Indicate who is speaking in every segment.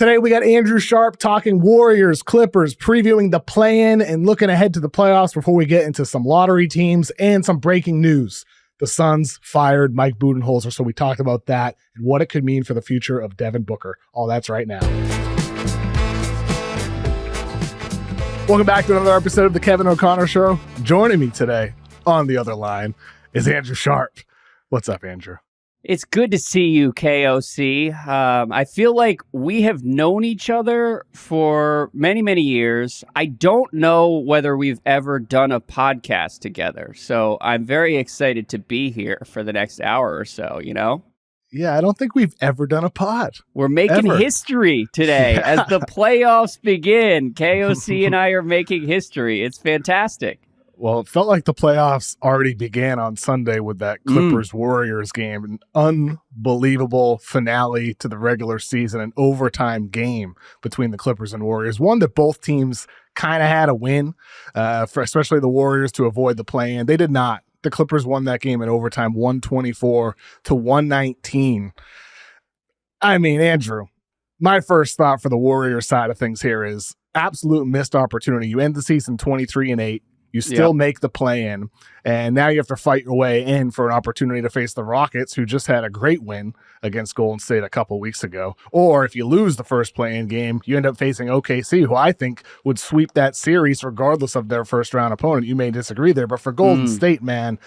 Speaker 1: Today, we got Andrew Sharp talking Warriors, Clippers, previewing the play-in and looking ahead to the playoffs before we get into some lottery teams and some breaking news. The Suns fired Mike Budenholzer, so we talked about that and what it could mean for the future of Devin Booker. All that's right now. Welcome back to another episode of the Kevin O'Connor Show. Joining me today on the other line is Andrew Sharp. What's up, Andrew?
Speaker 2: It's good to see you, KOC. I feel like we have known each other for many, many years. I don't know whether we've ever done a podcast together, so I'm very excited to be here for the next hour or so, you know?
Speaker 1: Yeah, I don't think we've ever done a pod.
Speaker 2: We're making history today as the playoffs begin. KOC and I are making history. It's fantastic.
Speaker 1: Well, it felt like the playoffs already began on Sunday with that Clippers-Warriors game. An unbelievable finale to the regular season, an overtime game between the Clippers and Warriors. One that both teams kind of had a win, for especially the Warriors to avoid the play-in. They did not. The Clippers won that game in overtime, 124-119. I mean, Andrew, my first thought for the Warriors side of things here is absolute missed opportunity. You end the season 23-8. You still make the play-in, and now you have to fight your way in for an opportunity to face the Rockets, who just had a great win against Golden State a couple weeks ago. Or if you lose the first play-in game, you end up facing OKC, who I think would sweep that series regardless of their first-round opponent. You may disagree there, but for Golden State, man,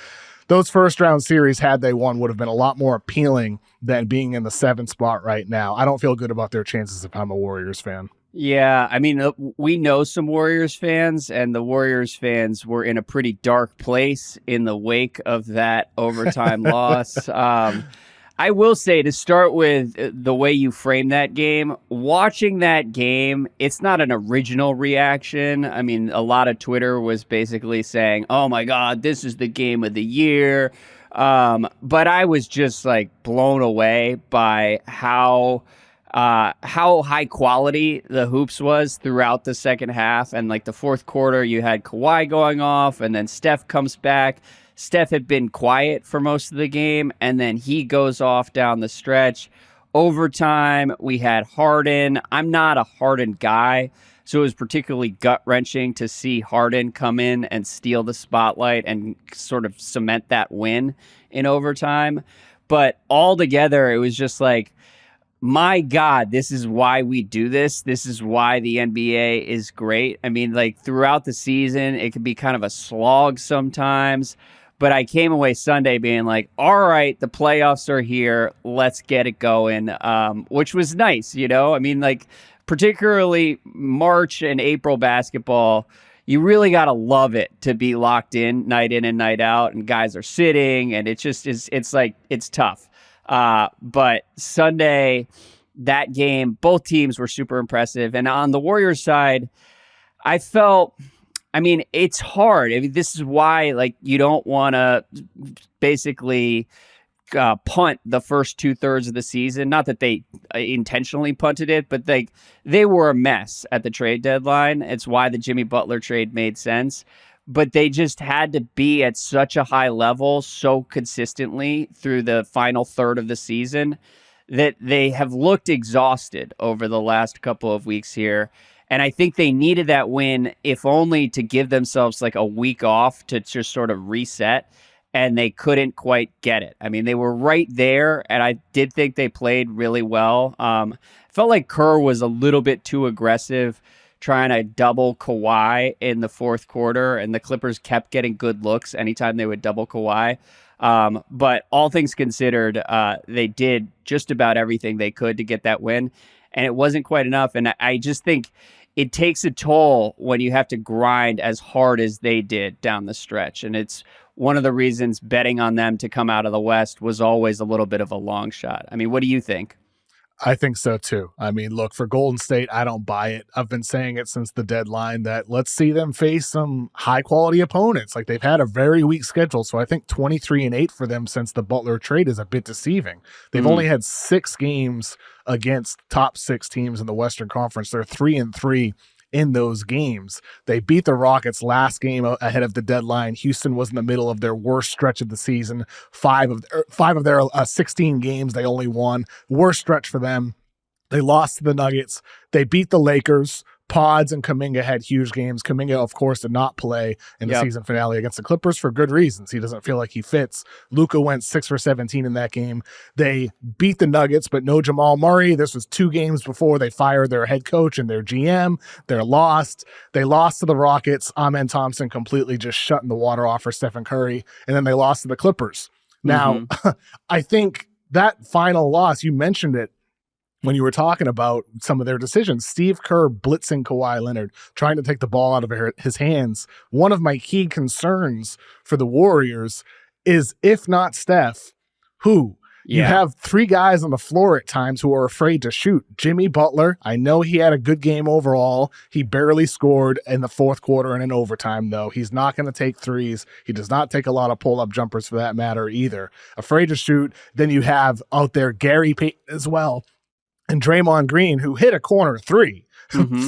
Speaker 1: those first-round series, had they won, would have been a lot more appealing than being in the 7th spot right now. I don't feel good about their chances if I'm a Warriors fan.
Speaker 2: Yeah, I mean, we know some Warriors fans, and the Warriors fans were in a pretty dark place in the wake of that overtime loss. I will say, to start with the way you frame that game, watching that game, it's not an original reaction. I mean, a lot of Twitter was basically saying, oh my God, this is the game of the year. But I was just like blown away by how high quality the hoops was throughout the second half. And like the fourth quarter, you had Kawhi going off, and then Steph comes back. Steph had been quiet for most of the game, and then he goes off down the stretch. Overtime, we had Harden. I'm not a Harden guy, so it was particularly gut-wrenching to see Harden come in and steal the spotlight and sort of cement that win in overtime. But altogether, it was just like, my God, this is why we do this. This is why the NBA is great. I mean, like throughout the season, it can be kind of a slog sometimes. But I came away Sunday being like, all right, the playoffs are here. Let's get it going, which was nice, you know? I mean, like, particularly March and April basketball, you really got to love it to be locked in and night out, and guys are sitting, and it just is, it's like, it's tough. But Sunday, that game, both teams were super impressive. And on the Warriors side, I felt, I mean, it's hard. I mean, this is why, like, you don't want to basically punt the first 2/3 of the season. Not that they intentionally punted it, but they were a mess at the trade deadline. It's why the Jimmy Butler trade made sense. But they just had to be at such a high level so consistently through the final third of the season that they have looked exhausted over the last couple of weeks here. And I think they needed that win, if only to give themselves like a week off to just sort of reset, and they couldn't quite get it. I mean, they were right there, and I did think they played really well. Felt like Kerr was a little bit too aggressive, trying to double Kawhi in the fourth quarter, and the Clippers kept getting good looks anytime they would double Kawhi. But all things considered, they did just about everything they could to get that win, and it wasn't quite enough. And I just think it takes a toll when you have to grind as hard as they did down the stretch. And it's one of the reasons betting on them to come out of the West was always a little bit of a long shot. I mean, what do you think?
Speaker 1: I think so too. I mean, look, for Golden State, I don't buy it. I've been saying it since the deadline that let's see them face some high quality opponents. Like, they've had a very weak schedule. So I think 23-8 for them since the Butler trade is a bit deceiving. They've only had 6 games against top 6 teams in the Western Conference. They're 3-3 in those games. They beat the Rockets last game ahead of the deadline. Houston was in the middle of their worst stretch of the season. 5 of their 16 games they only won. Worst stretch for them They lost to the Nuggets. They beat the Lakers. Pods and Kuminga had huge games. Kuminga, of course, did not play in the season finale against the Clippers for good reasons. He doesn't feel like he fits. Luka went 6 for 17 in that game. They beat the Nuggets, but no Jamal Murray. This was 2 games before they fired their head coach and their GM. They're lost. They lost to the Rockets. Amen Thompson completely just shutting the water off for Stephen Curry. And then they lost to the Clippers. Now, I think that final loss, you mentioned it, when you were talking about some of their decisions, Steve Kerr blitzing Kawhi Leonard, trying to take the ball out of his hands. One of my key concerns for the Warriors is, if not Steph, who? You have 3 guys on the floor at times who are afraid to shoot. Jimmy Butler, I know he had a good game overall. He barely scored in the fourth quarter and in overtime, though. He's not going to take threes. He does not take a lot of pull-up jumpers for that matter either. Afraid to shoot. Then you have out there Gary Payton as well. And Draymond Green, who hit a corner 3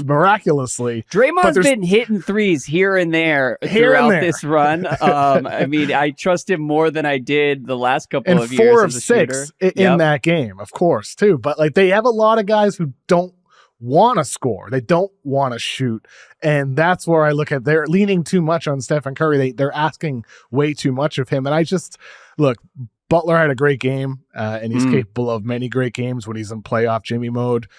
Speaker 1: miraculously.
Speaker 2: Draymond's been hitting threes here and there throughout this run. I mean, I trust him more than I did the last couple of years.
Speaker 1: And 4 of 6 in that game, of course, too. But like, they have a lot of guys who don't want to score. They don't want to shoot. And that's where I look at, they're leaning too much on Stephen Curry. They're asking way too much of him. And I just, look, Butler had a great game, and he's capable of many great games when he's in playoff Jimmy mode.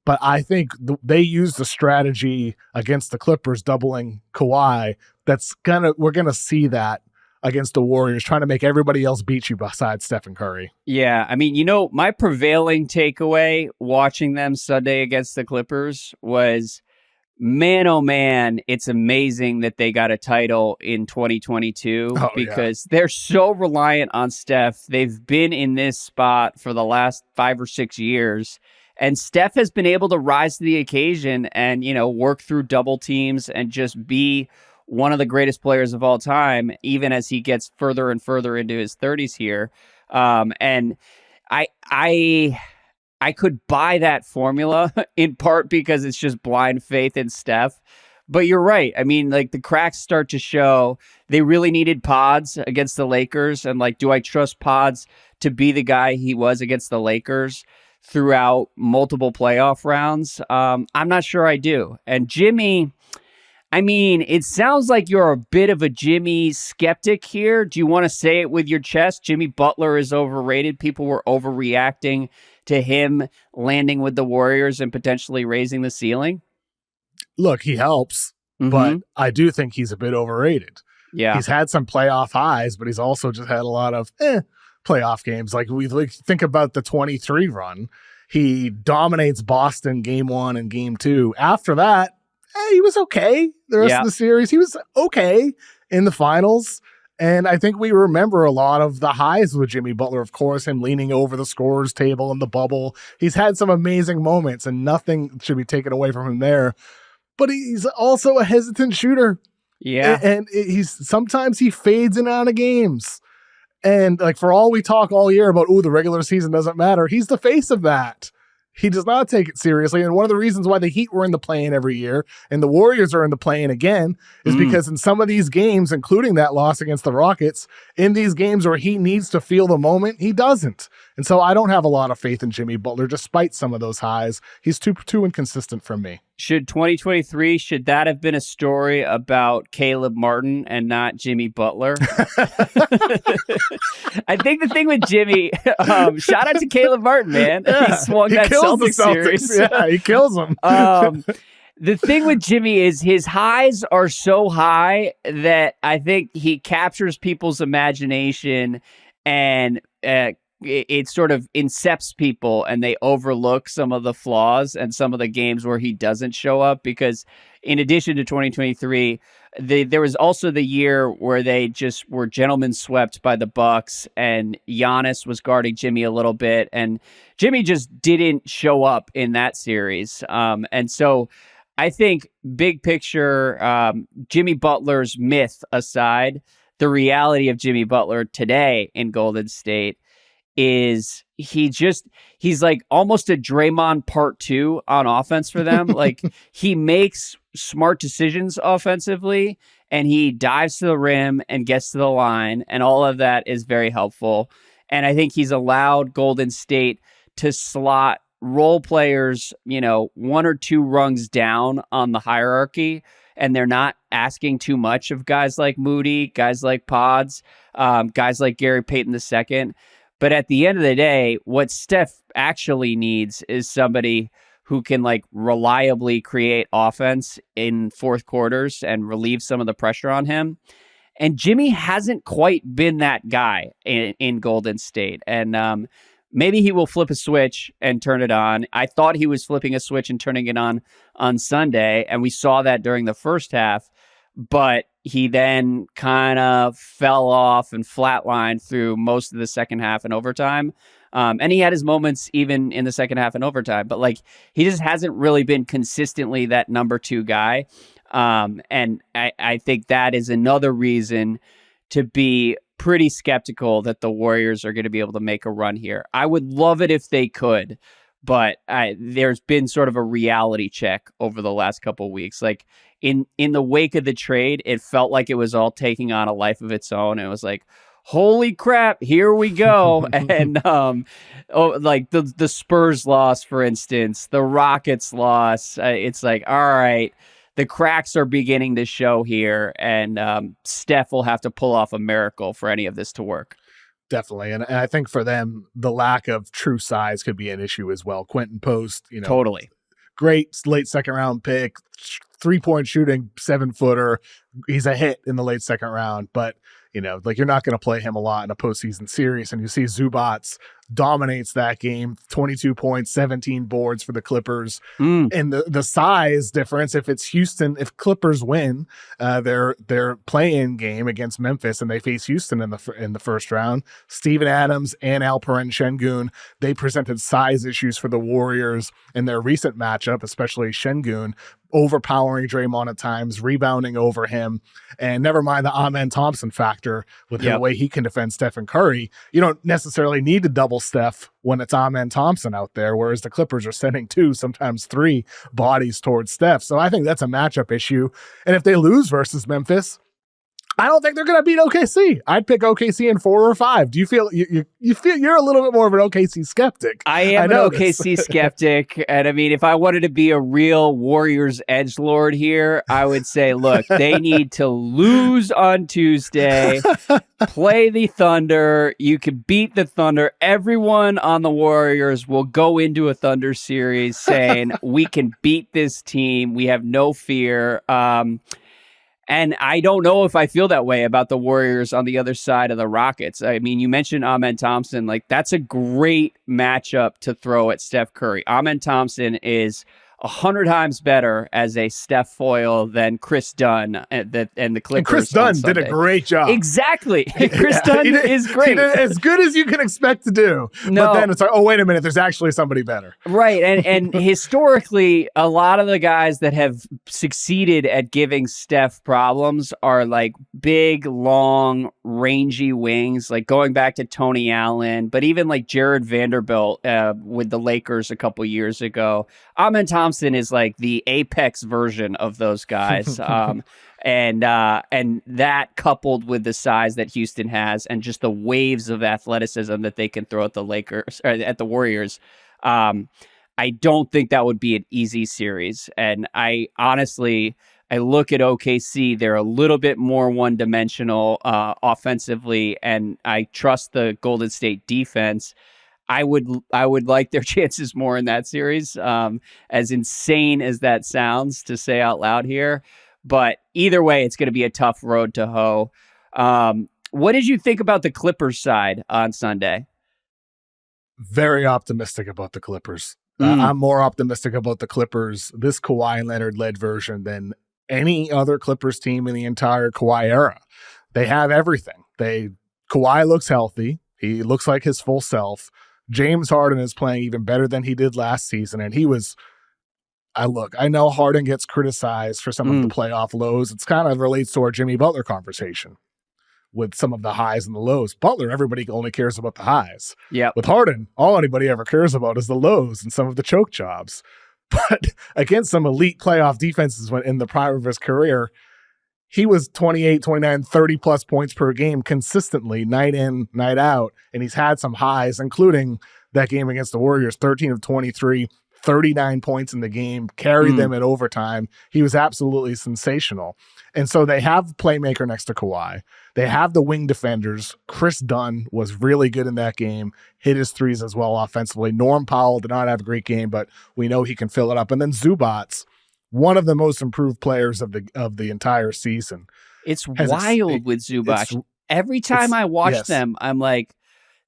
Speaker 1: But I think they used the strategy against the Clippers, doubling Kawhi. We're gonna see that against the Warriors, trying to make everybody else beat you besides Stephen Curry.
Speaker 2: Yeah, I mean, my prevailing takeaway watching them Sunday against the Clippers was, man, oh man, it's amazing that they got a title in 2022 because they're so reliant on Steph. They've been in this spot for the last 5 or 6 years, and Steph has been able to rise to the occasion and, work through double teams and just be one of the greatest players of all time, even as he gets further and further into his 30s here. And I could buy that formula in part because it's just blind faith in Steph. But you're right. I mean, like, the cracks start to show. They really needed Pods against the Lakers. And like, do I trust Pods to be the guy he was against the Lakers throughout multiple playoff rounds? I'm not sure I do. And Jimmy, I mean, it sounds like you're a bit of a Jimmy skeptic here. Do you want to say it with your chest? Jimmy Butler is overrated. People were overreacting to him landing with the Warriors and potentially raising the ceiling?
Speaker 1: Look, he helps, but I do think he's a bit overrated. Yeah. He's had some playoff highs, but he's also just had a lot of playoff games. Like, think about the 23 run. He dominates Boston game 1 and game 2. After that, he was okay. The rest of the series, he was okay in the finals. And I think we remember a lot of the highs with Jimmy Butler, of course, him leaning over the scorer's table in the bubble. He's had some amazing moments, and nothing should be taken away from him there. But he's also a hesitant shooter. Yeah. And sometimes he fades in and out of games. And like, for all we talk all year about, the regular season doesn't matter, he's the face of that. He does not take it seriously. And one of the reasons why the Heat were in the play-in every year and the Warriors are in the play-in again is because in some of these games, including that loss against the Rockets, in these games where he needs to feel the moment, he doesn't. And so I don't have a lot of faith in Jimmy Butler, despite some of those highs. He's too inconsistent for me.
Speaker 2: Should 2023, should that have been a story about Caleb Martin and not Jimmy Butler? I think the thing with Jimmy, shout out to Caleb Martin, man. He swung that Celtics series.
Speaker 1: Yeah, he kills them.
Speaker 2: The thing with Jimmy is his highs are so high that I think he captures people's imagination, and it sort of incepts people, and they overlook some of the flaws and some of the games where he doesn't show up. Because in addition to 2023, there was also the year where they just were gentlemen swept by the Bucks, and Giannis was guarding Jimmy a little bit, and Jimmy just didn't show up in that series. And so I think big picture, Jimmy Butler's myth aside, the reality of Jimmy Butler today in Golden State is he's like almost a Draymond part 2 on offense for them. Like, he makes smart decisions offensively, and he dives to the rim and gets to the line, and all of that is very helpful. And I think he's allowed Golden State to slot role players, one or two rungs down on the hierarchy, and they're not asking too much of guys like Moody, guys like Pods, guys like Gary Payton II. But at the end of the day, what Steph actually needs is somebody who can reliably create offense in fourth quarters and relieve some of the pressure on him. And Jimmy hasn't quite been that guy in Golden State. And maybe he will flip a switch and turn it on. I thought he was flipping a switch and turning it on Sunday, and we saw that during the first half. But he then kind of fell off and flatlined through most of the second half and overtime. And he had his moments even in the second half and overtime. But he just hasn't really been consistently that number two guy. And I think that is another reason to be pretty skeptical that the Warriors are going to be able to make a run here. I would love it if they could, but there's been sort of a reality check over the last couple of weeks. In the wake of the trade, it felt like it was all taking on a life of its own. It was holy crap, here we go. And the Spurs loss, for instance, the Rockets loss, it's all right, the cracks are beginning to show here, and Steph will have to pull off a miracle for any of this to work.
Speaker 1: Definitely. And I think for them, the lack of true size could be an issue as well. Quentin Post,
Speaker 2: totally
Speaker 1: great late second round pick, 3-point shooting, 7-footer. He's a hit in the late second round, but you're not going to play him a lot in a postseason series. And you see Zubats dominates that game, 22 points, 17 boards for the Clippers. And the size difference, if it's Houston, if Clippers win their play-in game against Memphis and they face Houston in the first round, Steven Adams and Alperen Şengün, they presented size issues for the Warriors in their recent matchup, especially Şengün, overpowering Draymond at times, rebounding over him, and never mind the Amen Thompson factor with the way he can defend Stephen Curry. You don't necessarily need to double Steph when it's Amen Thompson out there, whereas the Clippers are sending 2, sometimes 3 bodies towards Steph. So I think that's a matchup issue. And if they lose versus Memphis, I don't think they're going to beat OKC. I'd pick OKC in 4 or 5. Do you feel you feel you're a little bit more of an OKC skeptic?
Speaker 2: I am an OKC skeptic, and I mean, if I wanted to be a real Warriors edgelord here, I would say, look, they need to lose on Tuesday, play the Thunder. You can beat the Thunder. Everyone on the Warriors will go into a Thunder series saying, we can beat this team. We have no fear. And I don't know if I feel that way about the Warriors on the other side of the Rockets. I mean, you mentioned Amen Thompson. That's a great matchup to throw at Steph Curry. Amen Thompson is 100 times better as a Steph foil than Chris Dunn and the Clippers.
Speaker 1: And Chris Dunn did a great job.
Speaker 2: Exactly. Chris Dunn is great.
Speaker 1: He did as good as you can expect to do. No. But then it's oh, wait a minute, there's actually somebody better.
Speaker 2: Right. And historically, a lot of the guys that have succeeded at giving Steph problems are big, long, rangy wings, going back to Tony Allen, but even Jared Vanderbilt with the Lakers a couple years ago. Amen Thompson is the apex version of those guys. And that coupled with the size that Houston has and just the waves of athleticism that they can throw at the Lakers or at the Warriors, I don't think that would be an easy series. And I look at OKC, they're a little bit more one-dimensional offensively, and I trust the Golden State defense. I would like their chances more in that series, as insane as that sounds to say out loud here. But either way, it's going to be a tough road to hoe. What did you think about the Clippers side on Sunday?
Speaker 1: Very optimistic about the Clippers. I'm more optimistic about the Clippers, this Kawhi Leonard-led version, than any other Clippers team in the entire Kawhi era. They have everything. Kawhi looks healthy. He looks like his full self. James Harden is playing even better than he did last season, and he was I know Harden gets criticized for some of the playoff lows. It's kind of relates to our Jimmy Butler conversation with some of the highs and the lows. Butler, everybody only cares about the highs.
Speaker 2: Yeah.
Speaker 1: With Harden, all anybody ever cares about is the lows and some of the choke jobs. But against some elite playoff defenses in the prime of his career, he was 28, 29, 30-plus points per game consistently, night in, night out, and he's had some highs, including that game against the Warriors, 13 of 23, 39 points in the game, carried them in overtime. He was absolutely sensational. And so they have the playmaker next to Kawhi. They have the wing defenders. Chris Dunn was really good in that game, hit his threes as well offensively. Norm Powell did not have a great game, but we know he can fill it up. And then Zubats, one of the most improved players of the entire season.
Speaker 2: It's wild with Zubac. Every time I watch them, I'm like,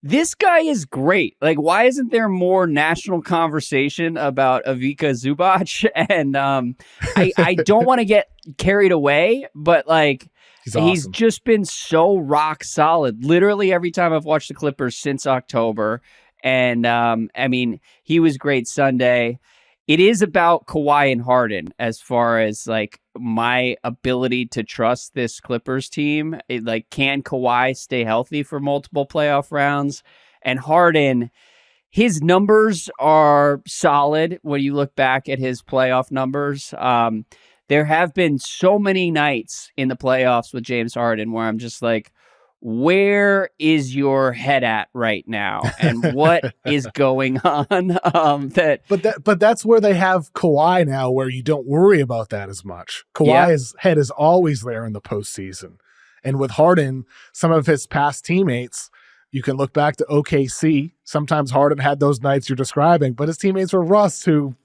Speaker 2: this guy is great. Like, why isn't there more national conversation about Ivica Zubac? And I don't want to get carried away, but like, he's just been so rock solid. Literally every time I've watched the Clippers since October. And I mean, he was great Sunday. It is about Kawhi and Harden as far as like my ability to trust this Clippers team. Like, can Kawhi stay healthy for multiple playoff rounds? And Harden, his numbers are solid when you look back at his playoff numbers. There have been so many nights in the playoffs with James Harden where I'm just like, where is your head at right now, and what is going on?
Speaker 1: But that's where they have Kawhi now, where you don't worry about that as much. Kawhi's head is always there in the postseason, and with Harden, some of his past teammates, you can look back to OKC. Sometimes Harden had those nights you're describing, but his teammates were Russ, who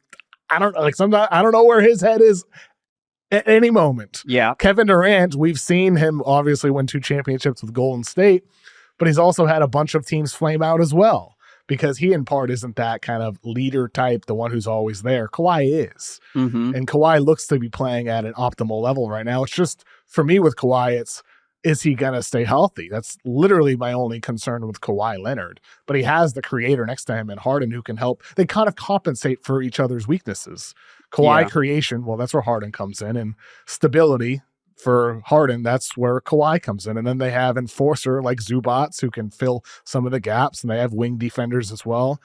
Speaker 1: I don't know where his head is at any moment.
Speaker 2: Yeah.
Speaker 1: Kevin Durant, we've seen him obviously win 2 championships with Golden State, but he's also had a bunch of teams flame out as well, because he in part isn't that kind of leader type, the one who's always there. Kawhi is.
Speaker 2: Mm-hmm.
Speaker 1: And Kawhi looks to be playing at an optimal level right now. It's just, for me with Kawhi, is he going to stay healthy? That's literally my only concern with Kawhi Leonard. But he has the creator next to him and Harden who can help. They kind of compensate for each other's weaknesses. Kawhi creation, well, that's where Harden comes in. And stability for Harden, that's where Kawhi comes in. And then they have enforcer like Zubats who can fill some of the gaps. And they have wing defenders as well.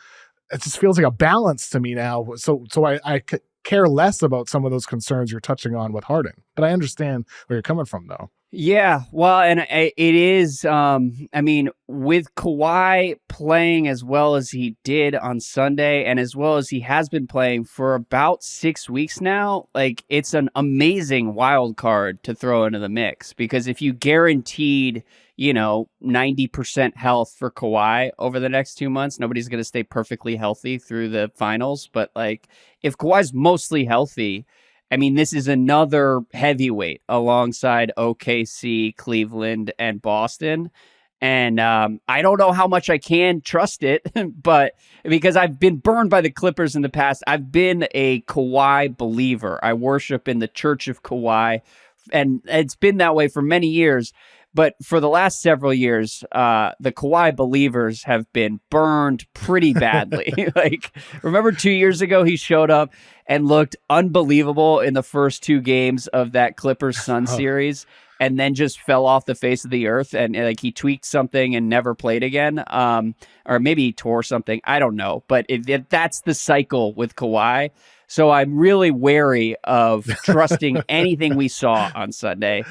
Speaker 1: It just feels like a balance to me now. So I care less about some of those concerns you're touching on with Harden. But I understand where you're coming from, though.
Speaker 2: Yeah, well, and it is, I mean, with Kawhi playing as well as he did on Sunday and as well as he has been playing for about 6 weeks now, like, it's an amazing wild card to throw into the mix, because if you guaranteed, 90% health for Kawhi over the next 2 months, nobody's going to stay perfectly healthy through the finals. But like, if Kawhi's mostly healthy, I mean, this is another heavyweight alongside OKC, Cleveland, and Boston. And I don't know how much I can trust it, but because I've been burned by the Clippers in the past, I've been a Kawhi believer. I worship in the Church of Kawhi, and it's been that way for many years. But for the last several years, the Kawhi believers have been burned pretty badly. Like, remember 2 years ago, he showed up and looked unbelievable in the first 2 games of that Clippers-Sun series, and then just fell off the face of the earth. And like, he tweaked something and never played again. Or maybe he tore something. I don't know. But that's the cycle with Kawhi. So I'm really wary of trusting anything we saw on Sunday.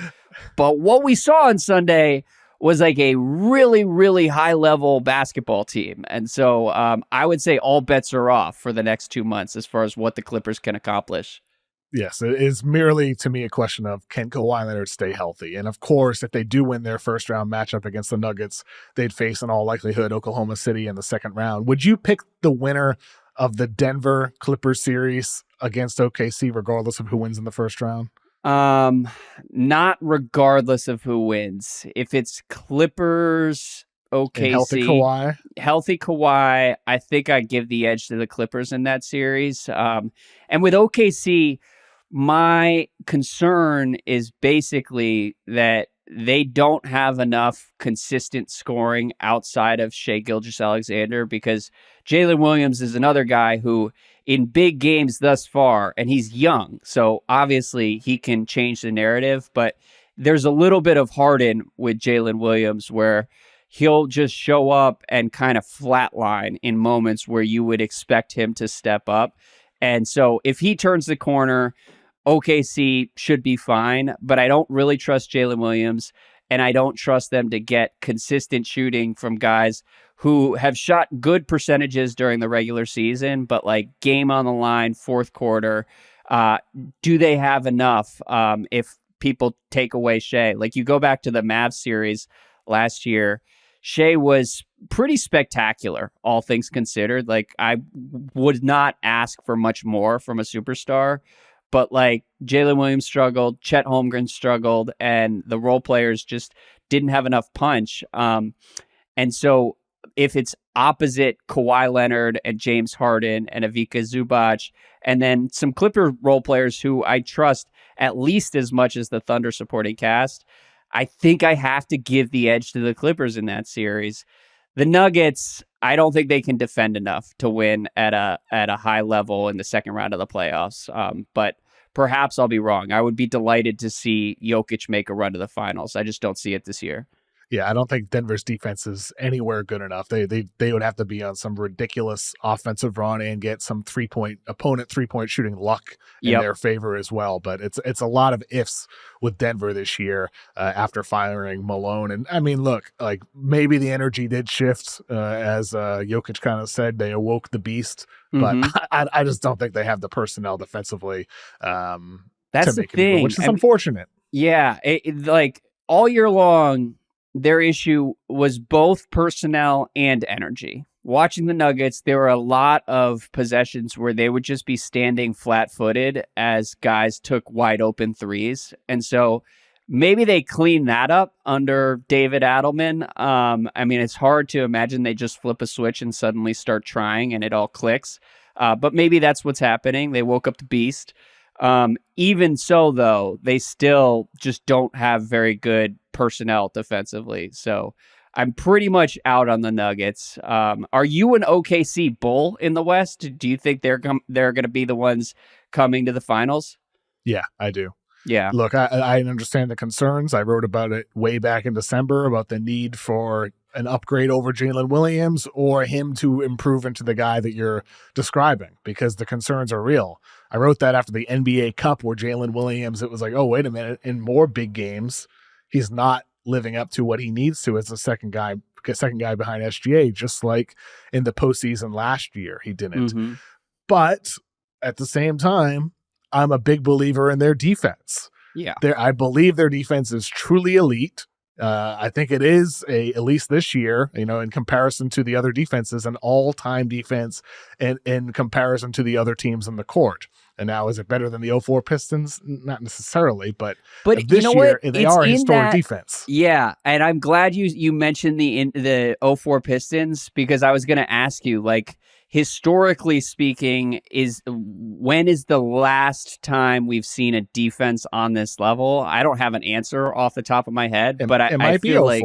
Speaker 2: But what we saw on Sunday was like a really, really high-level basketball team. And so I would say all bets are off for the next 2 months as far as what the Clippers can accomplish.
Speaker 1: Yes, it is merely, to me, a question of, can Kawhi Leonard stay healthy? And of course, if they do win their first-round matchup against the Nuggets, they'd face, in all likelihood, Oklahoma City in the second round. Would you pick the winner of the Denver Clippers series against OKC, regardless of who wins in the first round?
Speaker 2: Not regardless of who wins. If it's Clippers, OKC,
Speaker 1: and healthy Kawhi,
Speaker 2: I think I'd give the edge to the Clippers in that series. And with OKC, my concern is basically that they don't have enough consistent scoring outside of Shai Gilgeous-Alexander, because Jalen Williams is another guy who, in big games thus far, and he's young, so obviously he can change the narrative, but there's a little bit of Harden with Jalen Williams where he'll just show up and kind of flatline in moments where you would expect him to step up. And so if he turns the corner, OKC should be fine, but I don't really trust Jalen Williams, and I don't trust them to get consistent shooting from guys who have shot good percentages during the regular season, but like game on the line, fourth quarter, do they have enough if people take away Shea? Like you go back to the Mavs series last year, Shea was pretty spectacular, all things considered. Like I would not ask for much more from a superstar, but like Jalen Williams struggled, Chet Holmgren struggled, and the role players just didn't have enough punch. And so if it's opposite Kawhi Leonard and James Harden and Ivica Zubac, and then some Clipper role players who I trust at least as much as the Thunder supporting cast, I think I have to give the edge to the Clippers in that series. The Nuggets, I don't think they can defend enough to win at a high level in the second round of the playoffs. But perhaps I'll be wrong. I would be delighted to see Jokic make a run to the finals. I just don't see it this year.
Speaker 1: Yeah, I don't think Denver's defense is anywhere good enough. They would have to be on some ridiculous offensive run and get some opponent three-point shooting luck in their favor as well. But it's a lot of ifs with Denver this year after firing Malone. And I mean, look, like maybe the energy did shift as Jokic kind of said, they awoke the beast. But I just don't think they have the personnel defensively
Speaker 2: That's
Speaker 1: to
Speaker 2: the
Speaker 1: make
Speaker 2: thing.
Speaker 1: it, which is unfortunate.
Speaker 2: Yeah, like all year long, their issue was both personnel and energy. Watching the Nuggets, there were a lot of possessions where they would just be standing flat-footed as guys took wide open threes. And so maybe they clean that up under David Adelman. I mean, it's hard to imagine they just flip a switch and suddenly start trying and it all clicks. But maybe that's what's happening. They woke up the beast. Even so, though, they still just don't have very good personnel defensively. So I'm pretty much out on the Nuggets. Are you an OKC Bull in the West? Do you think they're going to be the ones coming to the finals?
Speaker 1: Yeah, I do.
Speaker 2: Yeah.
Speaker 1: Look, I understand the concerns. I wrote about it way back in December about the need for an upgrade over Jalen Williams or him to improve into the guy that you're describing because the concerns are real. I wrote that after the NBA Cup where Jalen Williams, it was like, oh, wait a minute. In more big games, he's not living up to what he needs to as the second guy behind SGA, just like in the postseason last year, he didn't. But at the same time, I'm a big believer in their defense.
Speaker 2: Yeah.
Speaker 1: I believe their defense is truly elite. I think it is at least this year, in comparison to the other defenses, an all-time defense and in comparison to the other teams on the court. And now, is it better than the 04 Pistons? Not necessarily, but this year, they are a historic defense.
Speaker 2: Yeah, and I'm glad you mentioned the 04 Pistons because I was going to ask you, like, historically speaking, when is the last time we've seen a defense on this level? I don't have an answer off the top of my head, but I feel like,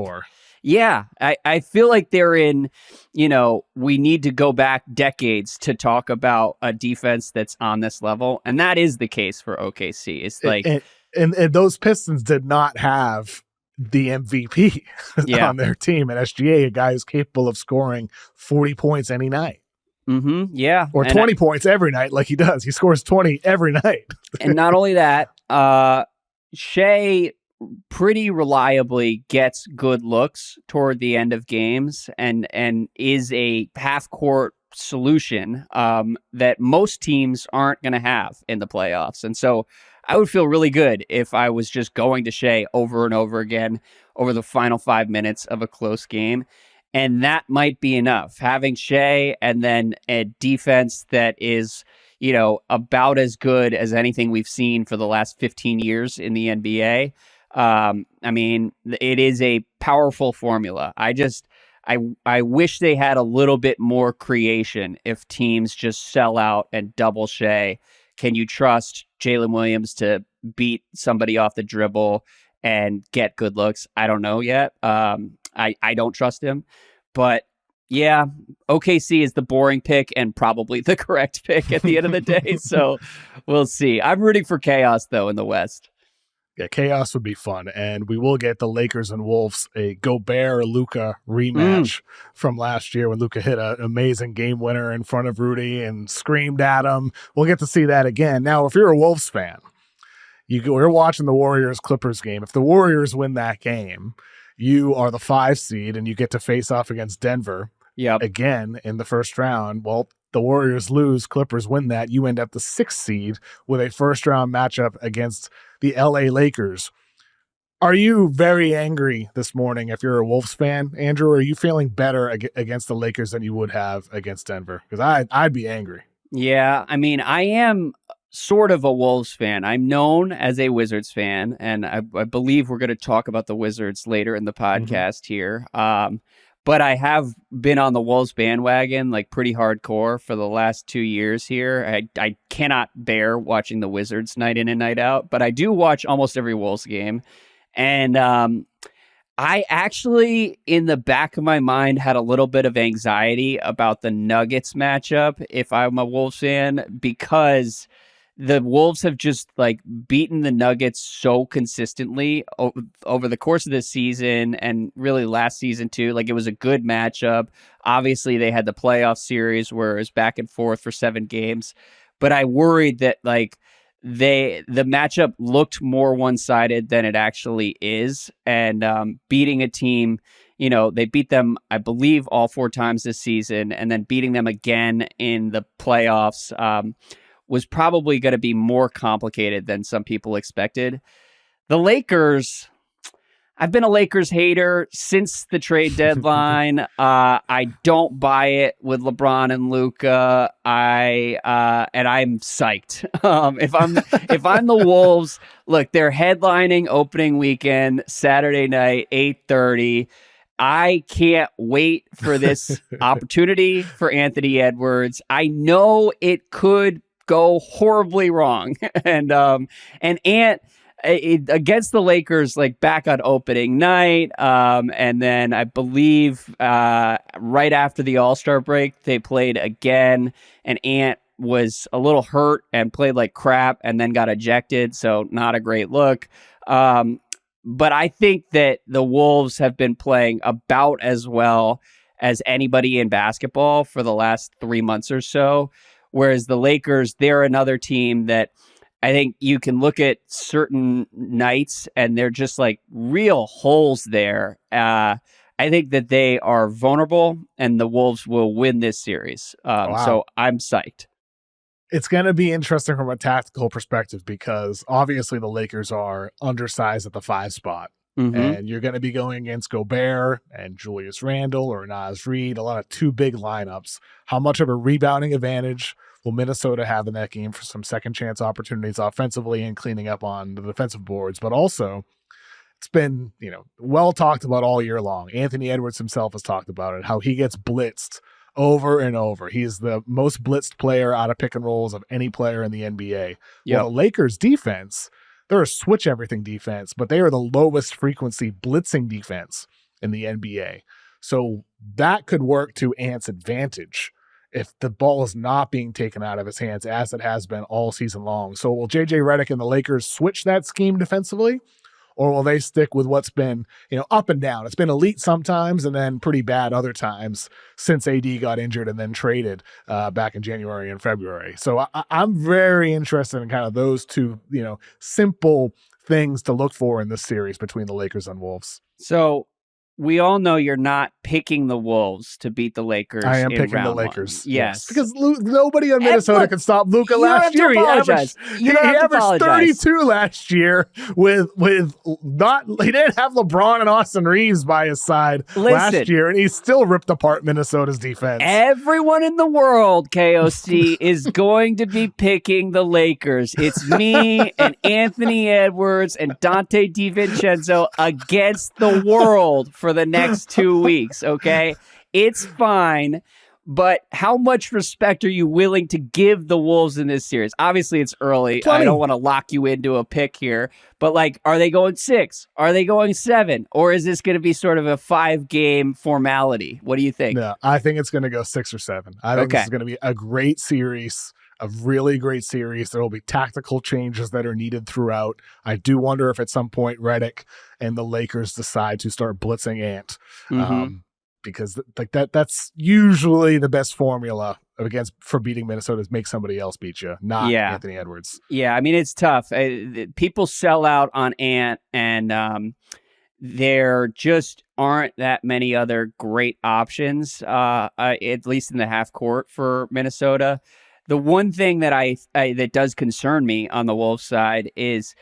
Speaker 2: yeah, I feel like they're in, we need to go back decades to talk about a defense that's on this level. And that is the case for OKC. It's like,
Speaker 1: and those Pistons did not have the MVP on their team at SGA, a guy who's capable of scoring 40 points any night.
Speaker 2: Yeah.
Speaker 1: Or 20 points every night like he does. He scores 20 every night.
Speaker 2: And not only that, Shea pretty reliably gets good looks toward the end of games and is a half-court solution that most teams aren't going to have in the playoffs. And so I would feel really good if I was just going to Shea over and over again over the final 5 minutes of a close game. And that might be enough. Having Shea and then a defense that is, about as good as anything we've seen for the last 15 years in the NBA. I mean, it is a powerful formula. I wish they had a little bit more creation if teams just sell out and double Shea. Can you trust Jalen Williams to beat somebody off the dribble and get good looks? I don't know yet. I don't trust him, but yeah, OKC is the boring pick and probably the correct pick at the end of the day. So we'll see. I'm rooting for chaos though in the West.
Speaker 1: Yeah, chaos would be fun, and we will get the Lakers and Wolves a Gobert-Luka rematch from last year when Luka hit an amazing game winner in front of Rudy and screamed at him. We'll get to see that again. Now, if you're a Wolves fan, you're watching the Warriors-Clippers game. If the Warriors win that game, you are the 5 seed, and you get to face off against Denver. again in the first round. Well, the Warriors lose, Clippers win that. You end up the 6th seed with a first-round matchup against the LA Lakers. Are you very angry this morning if you're a Wolves fan, Andrew? Or are you feeling better against the Lakers than you would have against Denver? Because I'd be angry.
Speaker 2: Yeah, I mean, I am sort of a Wolves fan. I'm known as a Wizards fan, and I believe we're going to talk about the Wizards later in the podcast here. But I have been on the Wolves bandwagon like pretty hardcore for the last 2 years here. I cannot bear watching the Wizards night in and night out, but I do watch almost every Wolves game. And I actually, in the back of my mind, had a little bit of anxiety about the Nuggets matchup if I'm a Wolves fan, because the Wolves have just like beaten the Nuggets so consistently over the course of this season and really last season too. Like, it was a good matchup. Obviously, they had the playoff series where it was back and forth for 7 games, but I worried that like the matchup looked more one-sided than it actually is, and beating a team, you know, they beat them, I believe, all 4 times this season, and then beating them again in the playoffs was probably going to be more complicated than some people expected. The Lakers, I've been a Lakers hater since the trade deadline. I don't buy it with LeBron and Luka. And I'm psyched. If I'm the Wolves, look, they're headlining opening weekend Saturday night, 8:30. I can't wait for this opportunity for Anthony Edwards. I know it could go horribly wrong, and Ant against the Lakers, like back on opening night, and then I believe right after the All-Star break they played again, and Ant was a little hurt and played like crap, and then got ejected, so not a great look. But I think that the Wolves have been playing about as well as anybody in basketball for the last 3 months or so. Whereas the Lakers, they're another team that I think you can look at certain nights and they're just like real holes there. I think that they are vulnerable and the Wolves will win this series. So I'm psyched.
Speaker 1: It's going to be interesting from a tactical perspective because obviously the Lakers are undersized at the 5 spot. And you're going to be going against Gobert and Julius Randle or Naz Reid, a lot of 2 big lineups. How much of a rebounding advantage will Minnesota have in that game for some second chance opportunities offensively and cleaning up on the defensive boards? But also, it's been, well talked about all year long. Anthony Edwards himself has talked about it, how he gets blitzed over and over. He's the most blitzed player out of pick and rolls of any player in the NBA. Well, the Lakers defense, they're a switch everything defense, but they are the lowest frequency blitzing defense in the NBA. So that could work to Ant's advantage if the ball is not being taken out of his hands as it has been all season long. So will JJ Redick and the Lakers switch that scheme defensively, or will they stick with what's been, up and down? It's been elite sometimes and then pretty bad other times since AD got injured and then traded back in January and February. So I'm very interested in kind of those 2, simple things to look for in this series between the Lakers and Wolves.
Speaker 2: So we all know you're not picking the Wolves to beat the Lakers.
Speaker 1: I am
Speaker 2: in
Speaker 1: picking
Speaker 2: round
Speaker 1: the Lakers.
Speaker 2: 1. Yes.
Speaker 1: Because nobody in Minnesota can stop Luka last year. He averaged 32 last year with not, he didn't have LeBron and Austin Reeves by his side last year, and he still ripped apart Minnesota's defense.
Speaker 2: Everyone in the world, KOC, is going to be picking the Lakers. It's me and Anthony Edwards and Dante DiVincenzo against the world for the next 2 weeks, okay? It's fine, but how much respect are you willing to give the Wolves in this series? Obviously, it's early.
Speaker 1: Plenty.
Speaker 2: I don't want to lock you into a pick here, but like, are they going 6? Are they going 7? Or is this going to be sort of a 5-game formality? What do you think?
Speaker 1: No, I think it's going to go 6 or 7. I think this is going to be a great series. A really great series. There will be tactical changes that are needed throughout. I do wonder if at some point Redick and the Lakers decide to start blitzing Ant, because like that's usually the best formula for beating Minnesota is make somebody else beat you, not Anthony Edwards.
Speaker 2: Yeah, I mean, it's tough. People sell out on Ant, and there just aren't that many other great options, at least in the half court for Minnesota. The one thing that that does concern me on the Wolves side is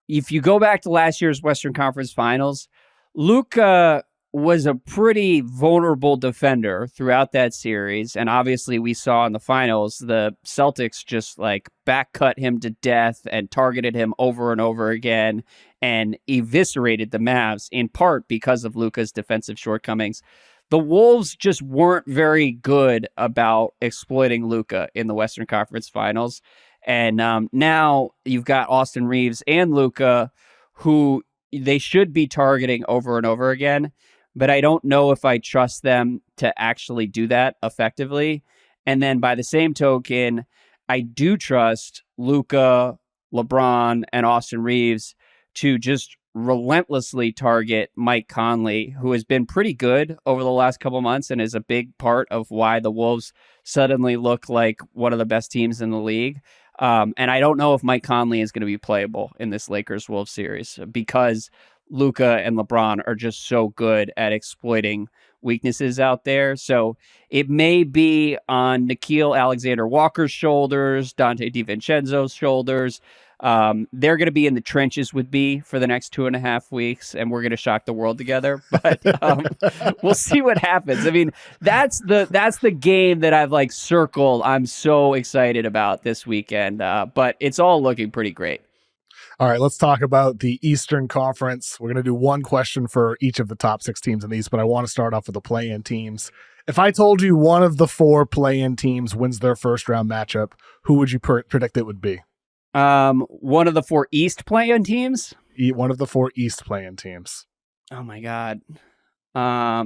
Speaker 2: if you go back to last year's Western Conference Finals, Luka was a pretty vulnerable defender throughout that series. And obviously we saw in the finals, the Celtics just like back cut him to death and targeted him over and over again and eviscerated the Mavs in part because of Luka's defensive shortcomings. The Wolves just weren't very good about exploiting Luka in the Western Conference Finals. And now you've got Austin Reeves and Luka, who they should be targeting over and over again. But I don't know if I trust them to actually do that effectively. And then by the same token, I do trust Luka, LeBron, and Austin Reeves to just relentlessly target Mike Conley, who has been pretty good over the last couple months and is a big part of why the Wolves suddenly look like one of the best teams in the league. And I don't know if Mike Conley is going to be playable in this Lakers-Wolves series because Luka and LeBron are just so good at exploiting weaknesses out there. So it may be on Nickeil Alexander-Walker's shoulders, Dante DiVincenzo's shoulders. They're going to be in the trenches with B for the next 2.5 weeks, and we're going to shock the world together. But we'll see what happens. I mean, that's the game that I've like circled. I'm so excited about this weekend, but it's all looking pretty great.
Speaker 1: All right, let's talk about the Eastern Conference. We're going to do one question for each of the top 6 teams in these, but I want to start off with the play-in teams. If I told you one of the 4 play-in teams wins their first-round matchup, who would you predict it would be?
Speaker 2: One of the 4 East play-in teams?
Speaker 1: One of the 4 East play-in teams.
Speaker 2: Oh, my God.
Speaker 1: Who are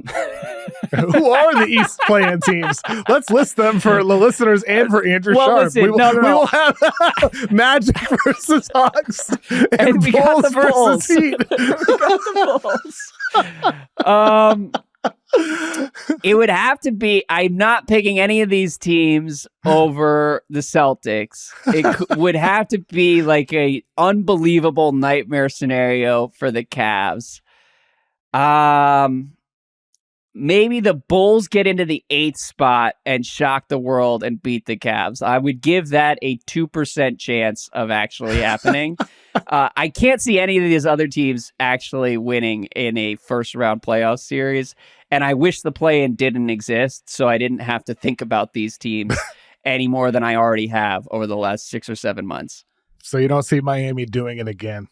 Speaker 1: the East playing teams? Let's list them for the listeners and for Andrew Sharp.
Speaker 2: Listen,
Speaker 1: we will have Magic versus Hawks and
Speaker 2: we
Speaker 1: Bulls
Speaker 2: got the
Speaker 1: versus Heat.
Speaker 2: We got the Bulls. It would have to be. I'm not picking any of these teams over the Celtics. It would have to be like a unbelievable nightmare scenario for the Cavs. Maybe the Bulls get into the 8th spot and shock the world and beat the Cavs. I would give that a 2% chance of actually happening. I can't see any of these other teams actually winning in a first-round playoff series, and I wish the play-in didn't exist so I didn't have to think about these teams any more than I already have over the last 6 or 7 months.
Speaker 1: So you don't see Miami doing it again?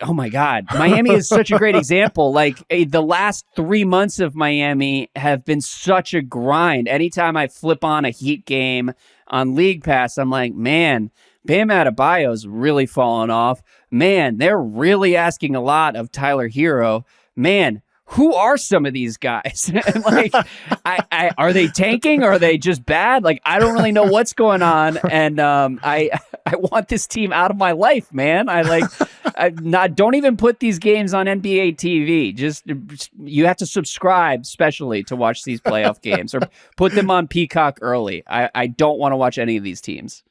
Speaker 2: Oh my God. Miami is such a great example. Like the last 3 months of Miami have been such a grind. Anytime I flip on a Heat game on League Pass, I'm like, man, Bam Adebayo's really fallen off. Man, they're really asking a lot of Tyler Hero. Man, who are some of these guys? Like, are they tanking? Or are they just bad? Like, I don't really know what's going on. And I want this team out of my life, man. Don't even put these games on NBA TV. Just you have to subscribe specially to watch these playoff games, or put them on Peacock early. I don't want to watch any of these teams.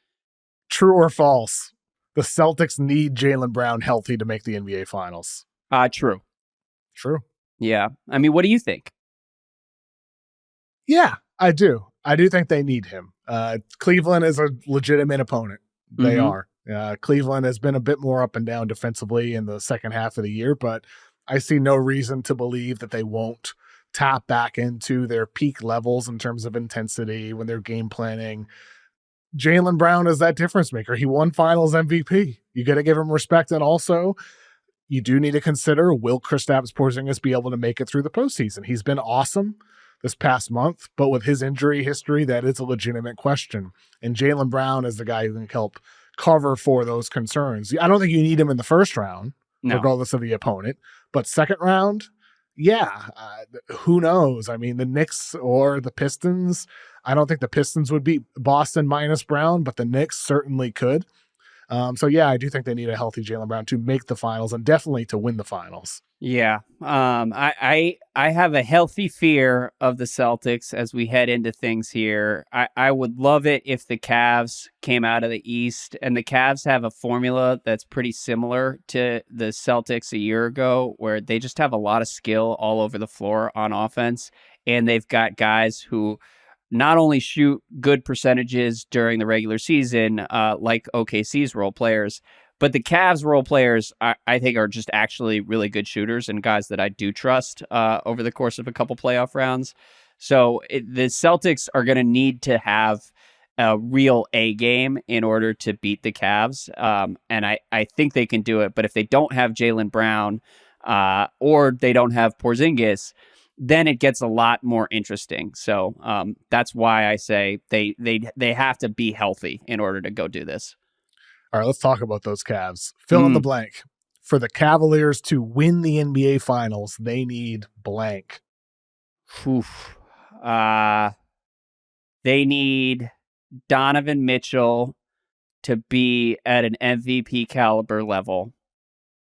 Speaker 1: True or false? The Celtics need Jaylen Brown healthy to make the NBA Finals.
Speaker 2: True.
Speaker 1: True.
Speaker 2: Yeah. I mean, what do you think?
Speaker 1: Yeah, I do. I do think they need him. Cleveland is a legitimate opponent. They are. Cleveland has been a bit more up and down defensively in the second half of the year, but I see no reason to believe that they won't tap back into their peak levels in terms of intensity when they're game planning. Jaylen Brown is that difference maker. He won Finals MVP. You got to give him respect, and also you do need to consider, will Kristaps Porzingis be able to make it through the postseason? He's been awesome this past month, but with his injury history, that is a legitimate question. And Jaylen Brown is the guy who can help cover for those concerns. I don't think you need him in the first round, regardless of the opponent. But second round, who knows? I mean, the Knicks or the Pistons, I don't think the Pistons would beat Boston minus Brown, but the Knicks certainly could. I do think they need a healthy Jaylen Brown to make the finals and definitely to win the finals.
Speaker 2: Yeah. I have a healthy fear of the Celtics as we head into things here. I would love it if the Cavs came out of the East, and the Cavs have a formula that's pretty similar to the Celtics a year ago, where they just have a lot of skill all over the floor on offense, and they've got guys who not only shoot good percentages during the regular season, like OKC's role players, but the Cavs role players, I think, are just actually really good shooters and guys that I do trust over the course of a couple playoff rounds. So the Celtics are going to need to have a real A game in order to beat the Cavs. And I think they can do it. But if they don't have Jaylen Brown or they don't have Porzingis, then it gets a lot more interesting. So that's why I say they have to be healthy in order to go do this.
Speaker 1: All right, let's talk about those Cavs. Fill in the blank. For the Cavaliers to win the NBA Finals, they need blank.
Speaker 2: Oof. They need Donovan Mitchell to be at an MVP caliber level,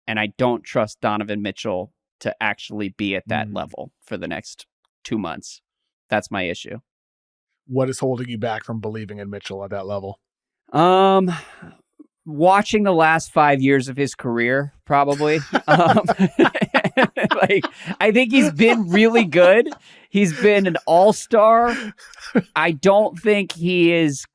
Speaker 2: and I don't trust Donovan Mitchell to actually be at that level for the next 2 months. That's my issue.
Speaker 1: What is holding you back from believing in Mitchell at that level?
Speaker 2: Watching the last 5 years of his career, probably. Like, I think he's been really good. He's been an all-star. I don't think he is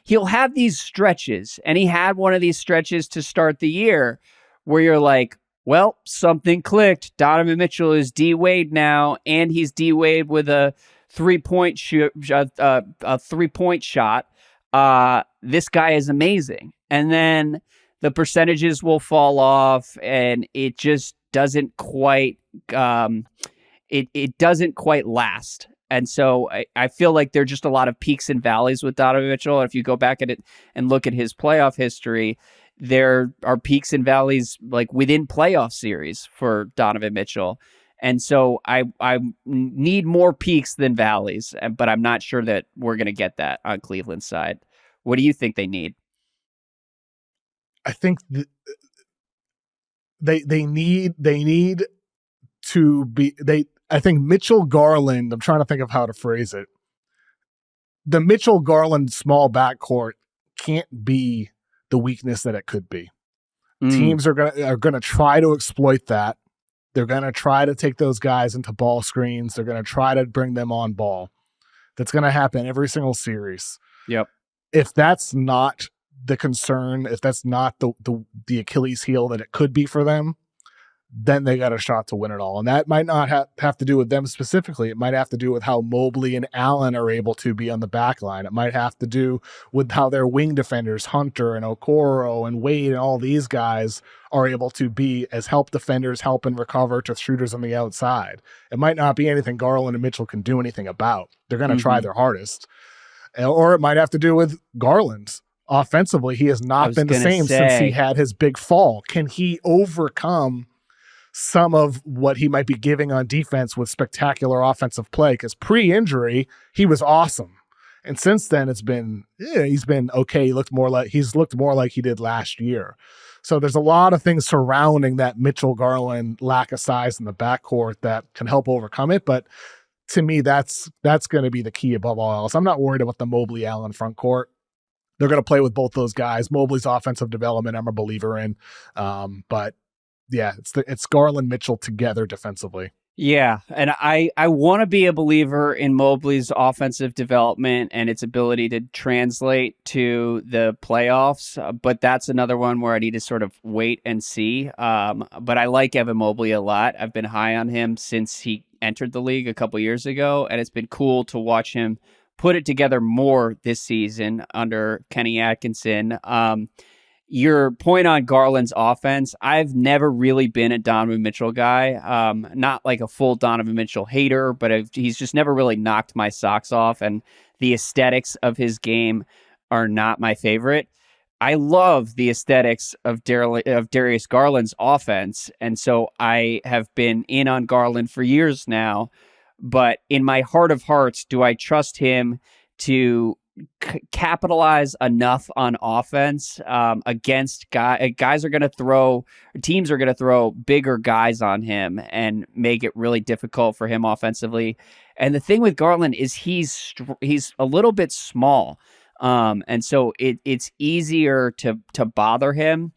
Speaker 2: he'll have these stretches, and he had one of these stretches to start the year where you're like, well, something clicked. Donovan Mitchell is D-Wade now, and he's D-Wade with a three-point shot. This guy is amazing. And then the percentages will fall off, and it just doesn't quite it doesn't quite last. And so I feel like there are just a lot of peaks and valleys with Donovan Mitchell. And if you go back at it and look at his playoff history, there are peaks and valleys like within playoff series for Donovan Mitchell. And so I need more peaks than valleys, but I'm not sure that we're going to get that on Cleveland's side. What do you think they need?
Speaker 1: I think they need to be I think Mitchell Garland, I'm trying to think of how to phrase it. The Mitchell Garland small backcourt can't be the weakness that it could be. Teams are going to try to exploit that. They're going to try to take those guys into ball screens. They're going to try to bring them on ball. That's going to happen every single series.
Speaker 2: Yep.
Speaker 1: If that's not the concern, if that's not the Achilles heel that it could be for them, then they got a shot to win it all. And that might not have to do with them specifically. It might have to do with how Mobley and Allen are able to be on the back line. It might have to do with how their wing defenders, Hunter and Okoro and Wade and all these guys are able to be as help defenders, help and recover to shooters on the outside. It might not be anything Garland and Mitchell can do anything about. They're going to try their hardest. Or it might have to do with Garland. Offensively, he has not been the same since he had his big fall. Can he overcome some of what he might be giving on defense with spectacular offensive play? Because pre-injury, he was awesome. And since then, he's been okay. He's looked more like he did last year. So there's a lot of things surrounding that Mitchell Garland lack of size in the backcourt that can help overcome it. But to me, that's going to be the key above all else. I'm not worried about the Mobley Allen front court. They're going to play with both those guys. Mobley's offensive development, I'm a believer in. But yeah, it's Garland Mitchell together defensively.
Speaker 2: Yeah, and I want to be a believer in Mobley's offensive development and its ability to translate to the playoffs, but that's another one where I need to sort of wait and see. But I like Evan Mobley a lot. I've been high on him since he entered the league a couple years ago, and it's been cool to watch him put it together more this season under Kenny Atkinson. Your point on Garland's offense, I've never really been a Donovan Mitchell guy. Not like a full Donovan Mitchell hater, but he's just never really knocked my socks off, and the aesthetics of his game are not my favorite. I love the aesthetics of Darius Garland's offense, and so I have been in on Garland for years now. But in my heart of hearts, do I trust him to capitalize enough on offense against teams are going to throw bigger guys on him and make it really difficult for him offensively. And the thing with Garland is he's a little bit small, and so it's easier to bother him,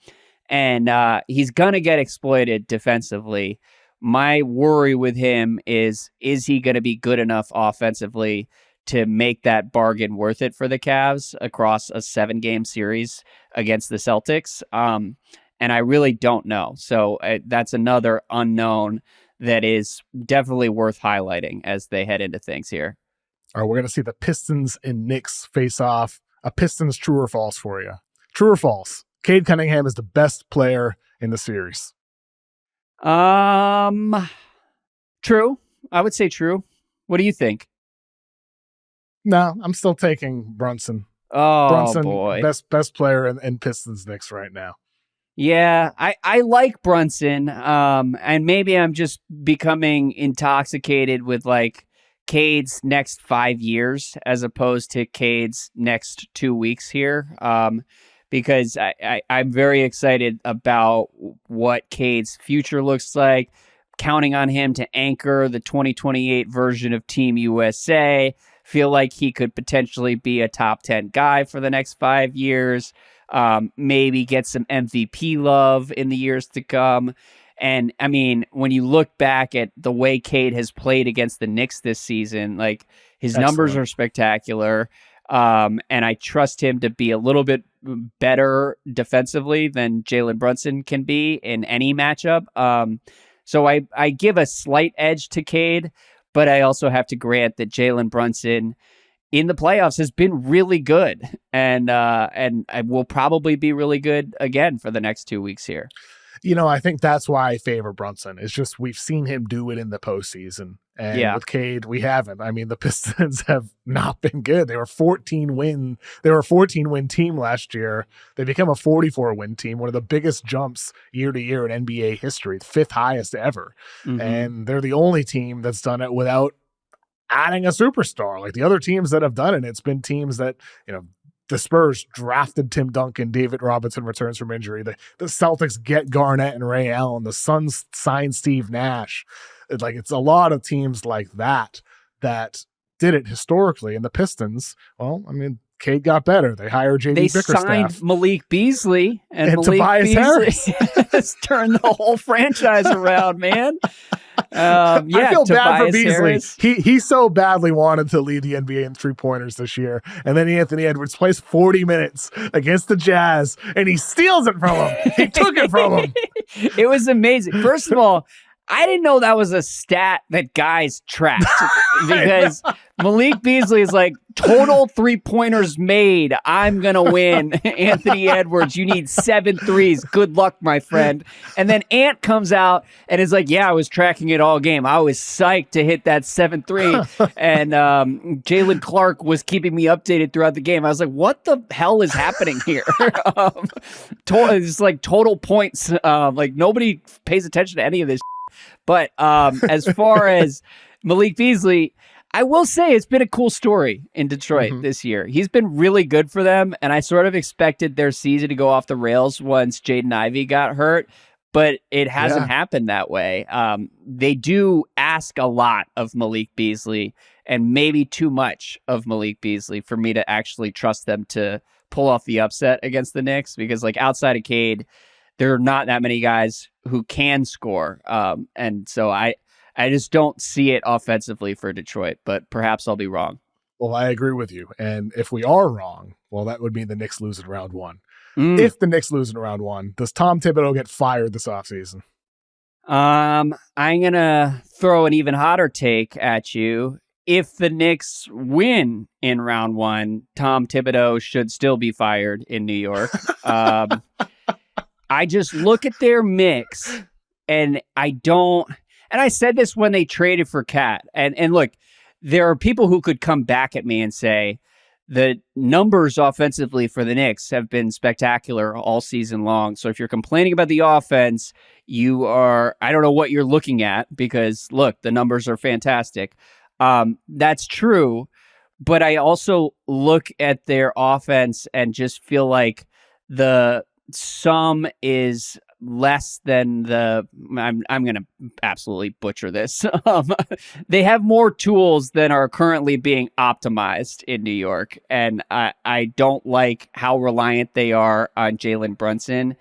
Speaker 2: and he's going to get exploited defensively. My worry with him is he going to be good enough offensively to make that bargain worth it for the Cavs across a 7-game series against the Celtics? And I really don't know. So that's another unknown that is definitely worth highlighting as they head into things here.
Speaker 1: All right, we're going to see the Pistons and Knicks face off. A Pistons true or false for you. True or false? Cade Cunningham is the best player in the series.
Speaker 2: True. I would say true. What do you think?
Speaker 1: No, I'm still taking Brunson.
Speaker 2: Oh,
Speaker 1: Brunson,
Speaker 2: boy.
Speaker 1: Best player in Pistons Knicks right now.
Speaker 2: Yeah, I like Brunson, and maybe I'm just becoming intoxicated with like Cade's next 5 years as opposed to Cade's next 2 weeks here, because I'm very excited about what Cade's future looks like, counting on him to anchor the 2028 version of Team USA. Feel like he could potentially be a top 10 guy for the next 5 years, maybe get some MVP love in the years to come. And I mean, when you look back at the way Cade has played against the Knicks this season, like his numbers are spectacular. And I trust him to be a little bit better defensively than Jalen Brunson can be in any matchup. So I give a slight edge to Cade. But I also have to grant that Jalen Brunson in the playoffs has been really good, and I will probably be really good again for the next 2 weeks here.
Speaker 1: You know, I think that's why I favor Brunson. It's just we've seen him do it in the postseason. And with Cade, we haven't. I mean, the Pistons have not been good. They were a 14-win team last year. They become a 44-win team, one of the biggest jumps year to year in NBA history, the 5th highest ever. Mm-hmm. And they're the only team that's done it without adding a superstar. Like the other teams that have done it, it's been teams that, you know, the Spurs drafted Tim Duncan, David Robinson returns from injury. The Celtics get Garnett and Ray Allen. The Suns sign Steve Nash. It's a lot of teams like that did it historically. And the Pistons, well, I mean, Cade got better. They hired J.D. Bickerstaff. They signed
Speaker 2: Malik Beasley, and Malik
Speaker 1: Tobias
Speaker 2: Beasley has turned the whole franchise around, man.
Speaker 1: I feel bad for Beasley.
Speaker 2: Harris.
Speaker 1: He so badly wanted to lead the NBA in 3-pointers this year, and then Anthony Edwards plays 40 minutes against the Jazz, and he steals it from him. He took it from him.
Speaker 2: It was amazing. First of all, I didn't know that was a stat that guys tracked because Malik Beasley is like, total 3-pointers made. I'm going to win. Anthony Edwards, you need 7 threes. Good luck, my friend. And then Ant comes out and is like, yeah, I was tracking it all game. I was psyched to hit that 7-3. And Jalen Clark was keeping me updated throughout the game. I was like, what the hell is happening here? It's like total points. Like nobody pays attention to any of this. But as far as Malik Beasley, I will say it's been a cool story in Detroit this year. He's been really good for them, and I sort of expected their season to go off the rails once Jaden Ivey got hurt, but it hasn't happened that way. They do ask a lot of Malik Beasley, and maybe too much of Malik Beasley for me to actually trust them to pull off the upset against the Knicks, because like outside of Cade, there are not that many guys who can score. And so I just don't see it offensively for Detroit, but perhaps I'll be wrong.
Speaker 1: Well, I agree with you. And if we are wrong, well, that would mean the Knicks lose in round 1. If the Knicks lose in round 1, does Tom Thibodeau get fired this offseason?
Speaker 2: I'm going to throw an even hotter take at you. If the Knicks win in round 1, Tom Thibodeau should still be fired in New York. I just look at their mix, and I said this when they traded for Cat, and look, there are people who could come back at me and say the numbers offensively for the Knicks have been spectacular all season long. So if you're complaining about the offense, I don't know what you're looking at, because look, the numbers are fantastic. That's true. But I also look at their offense and just feel like the sum is less than the I'm going to absolutely butcher this. They have more tools than are currently being optimized in New York. And I don't like how reliant they are on Jalen Brunson.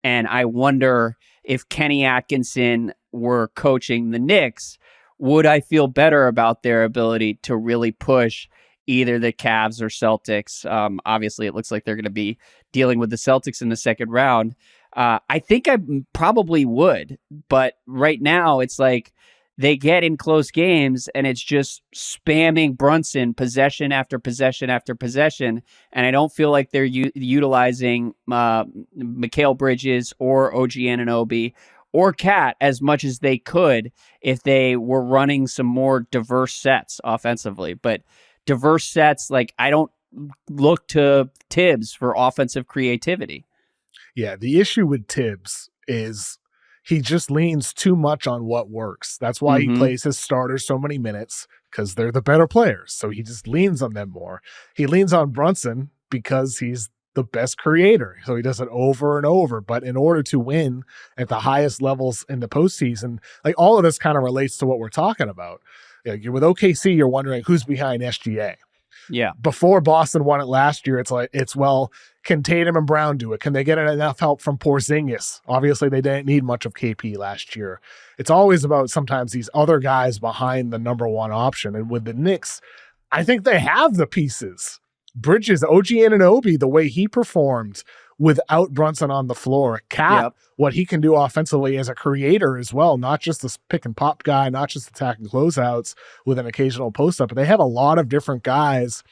Speaker 2: And I wonder if Kenny Atkinson were coaching the Knicks, would I feel better about their ability to really push either the Cavs or Celtics? Obviously, it looks like they're going to be dealing with the Celtics in the second round. I think I probably would, but right now it's like they get in close games and it's just spamming Brunson possession after possession after possession, and I don't feel like they're utilizing Mikal Bridges or OG Anunoby or Cat as much as they could if they were running some more diverse sets offensively. But diverse sets, like, I don't look to Thibs for offensive creativity.
Speaker 1: Yeah, the issue with Thibs is he just leans too much on what works. That's why he plays his starters so many minutes, because they're the better players. So he just leans on them more. He leans on Brunson because he's the best creator. So he does it over and over. But in order to win at the highest levels in the postseason, like, all of this kind of relates to what we're talking about. You're with OKC, you're wondering who's behind SGA.
Speaker 2: Yeah.
Speaker 1: Before Boston won it last year, well, can Tatum and Brown do it? Can they get enough help from Porzingis? Obviously, they didn't need much of KP last year. It's always about sometimes these other guys behind the number one option. And with the Knicks, I think they have the pieces. Bridges, OG Anunoby, the way he performed without Brunson on the floor. Cat, what he can do offensively as a creator as well, not just this pick and pop guy, not just attacking closeouts with an occasional post up, but they have a lot of different guys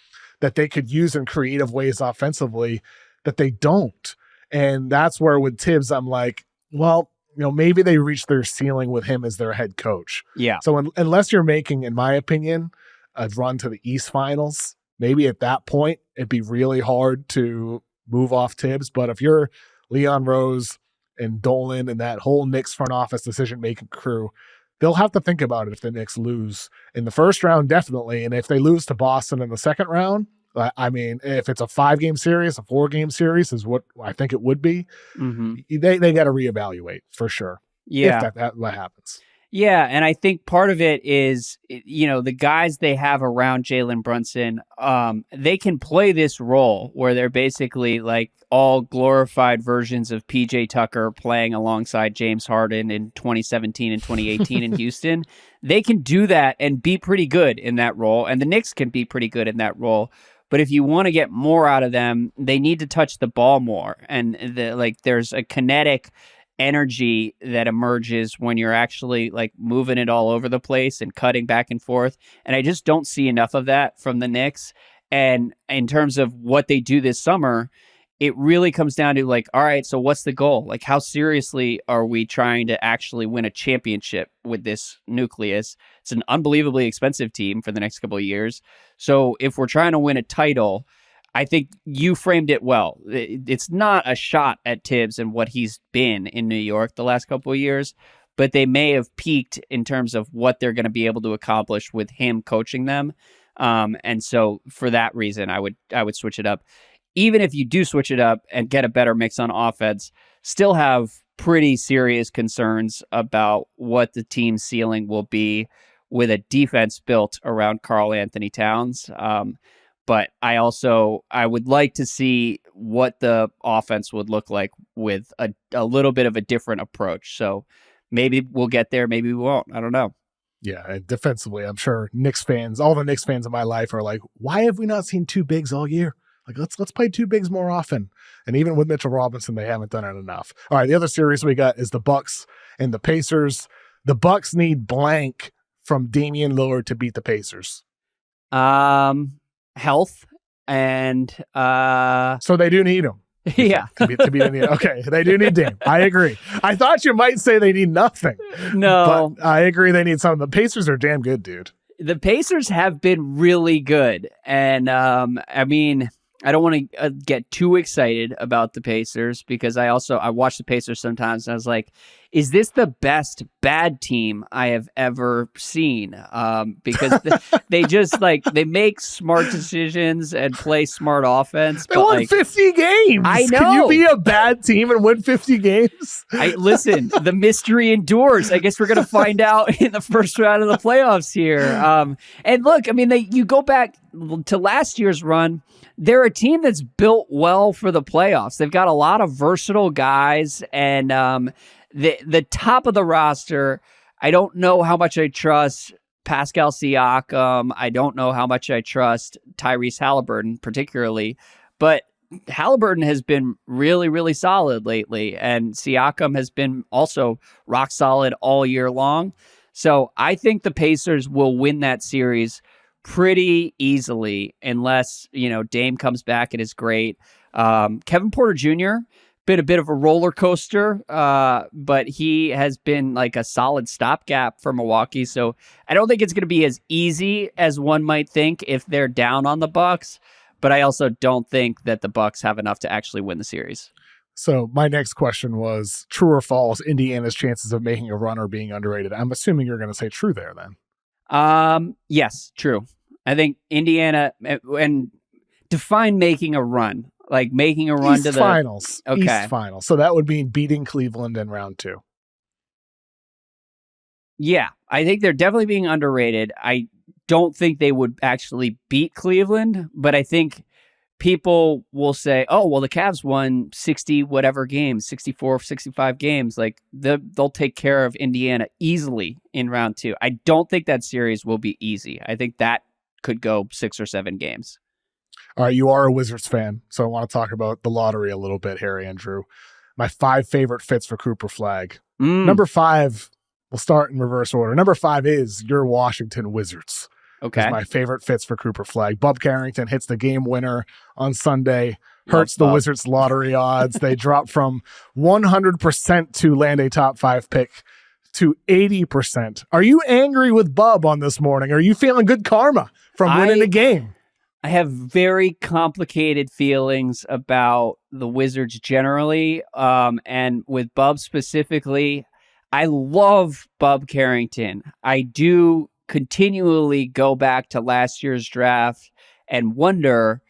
Speaker 1: that they could use in creative ways offensively that they don't. And that's where with Thibs, I'm like, well, maybe they reached their ceiling with him as their head coach.
Speaker 2: Yeah.
Speaker 1: So unless you're making, in my opinion, a run to the East Finals, maybe at that point, it'd be really hard to move off Thibs. But if you're Leon Rose and Dolan and that whole Knicks front office decision-making crew, they'll have to think about it if the Knicks lose in the first round, definitely. And if they lose to Boston in the second round, I mean, if it's a 5-game series, a 4-game series is what I think it would be, they got to reevaluate for sure.
Speaker 2: Yeah.
Speaker 1: If that happens.
Speaker 2: Yeah, and I think part of it is, the guys they have around Jalen Brunson, they can play this role where they're basically like all glorified versions of PJ Tucker playing alongside James Harden in 2017 and 2018 in Houston. They can do that and be pretty good in that role, and the Knicks can be pretty good in that role. But if you want to get more out of them, they need to touch the ball more, and there's a kinetic energy that emerges when you're actually like moving it all over the place and cutting back and forth. And I just don't see enough of that from the Knicks. And in terms of what they do this summer, it really comes down to like, all right, so what's the goal? Like, how seriously are we trying to actually win a championship with this nucleus? It's an unbelievably expensive team for the next couple of years. So if we're trying to win a title, I think you framed it well. It's not a shot at Thibs and what he's been in New York the last couple of years, but they may have peaked in terms of what they're going to be able to accomplish with him coaching them. And so for that reason, I would switch it up. Even if you do switch it up and get a better mix on offense, still have pretty serious concerns about what the team's ceiling will be with a defense built around Karl Anthony Towns. But I would like to see what the offense would look like with a little bit of a different approach. So maybe we'll get there, maybe we won't. I don't know.
Speaker 1: Yeah, and defensively, I'm sure Knicks fans, all the Knicks fans in my life are like, why have we not seen two bigs all year? Like, let's play two bigs more often. And even with Mitchell Robinson, they haven't done it enough. All right, the other series we got is the Bucks and the Pacers. The Bucks need blank from Damian Lillard to beat the Pacers.
Speaker 2: Health and
Speaker 1: so they do need him.
Speaker 2: Yeah.
Speaker 1: Okay, they do need Dame. I agree. I thought you might say they need nothing.
Speaker 2: No,
Speaker 1: but I agree they need something. The Pacers are damn good, dude.
Speaker 2: The Pacers have been really good, and I mean, I don't want to get too excited about the Pacers because I watch the Pacers sometimes and I was like, is this the best bad team I have ever seen? Because they just they make smart decisions and play smart offense.
Speaker 1: They won 50 games.
Speaker 2: I know.
Speaker 1: Can you be a bad team and win 50 games?
Speaker 2: Listen, the mystery endures. I guess we're going to find out in the first round of the playoffs here. And look, I mean, you go back to last year's run. They're a team that's built well for the playoffs. They've got a lot of versatile guys, and the top of the roster, I don't know how much I trust Pascal Siakam. I don't know how much I trust Tyrese Halliburton particularly, but Halliburton has been really, really solid lately, and Siakam has been also rock solid all year long. So I think the Pacers will win that series pretty easily unless, Dame comes back and is great. Kevin Porter Jr., been a bit of a roller coaster, but he has been like a solid stopgap for Milwaukee. So I don't think it's going to be as easy as one might think if they're down on the Bucks, but I also don't think that the Bucks have enough to actually win the series.
Speaker 1: So my next question was true or false, Indiana's chances of making a run or being underrated. I'm assuming you're going to say true there then.
Speaker 2: Yes, true. I think Indiana, and define making a run, like making a run
Speaker 1: East
Speaker 2: to the
Speaker 1: finals.
Speaker 2: Okay.
Speaker 1: East finals. So that would mean beating Cleveland in round 2.
Speaker 2: Yeah, I think they're definitely being underrated. I don't think they would actually beat Cleveland, but I think people will say, oh, well, the Cavs won 60 whatever games, 64, 65 games. Like they'll take care of Indiana easily in round 2. I don't think that series will be easy. I think that could go 6 or 7 games.
Speaker 1: All right, you are a Wizards fan, so I want to talk about the lottery a little bit here, Andrew. My 5 favorite fits for Cooper Flagg. Number 5, we'll start in reverse order. Number 5 is your Washington Wizards.
Speaker 2: Okay.
Speaker 1: Is my favorite fits for Cooper Flagg. Bub Carrington hits the game winner on Sunday, hurts the Wizards lottery odds. They drop from 100% to land a top 5 pick to 80%. Are you angry with Bub on this morning? Are you feeling good karma from winning the game?
Speaker 2: I have very complicated feelings about the Wizards generally, and with Bub specifically. I love Bub Carrington. I do continually go back to last year's draft and wonder,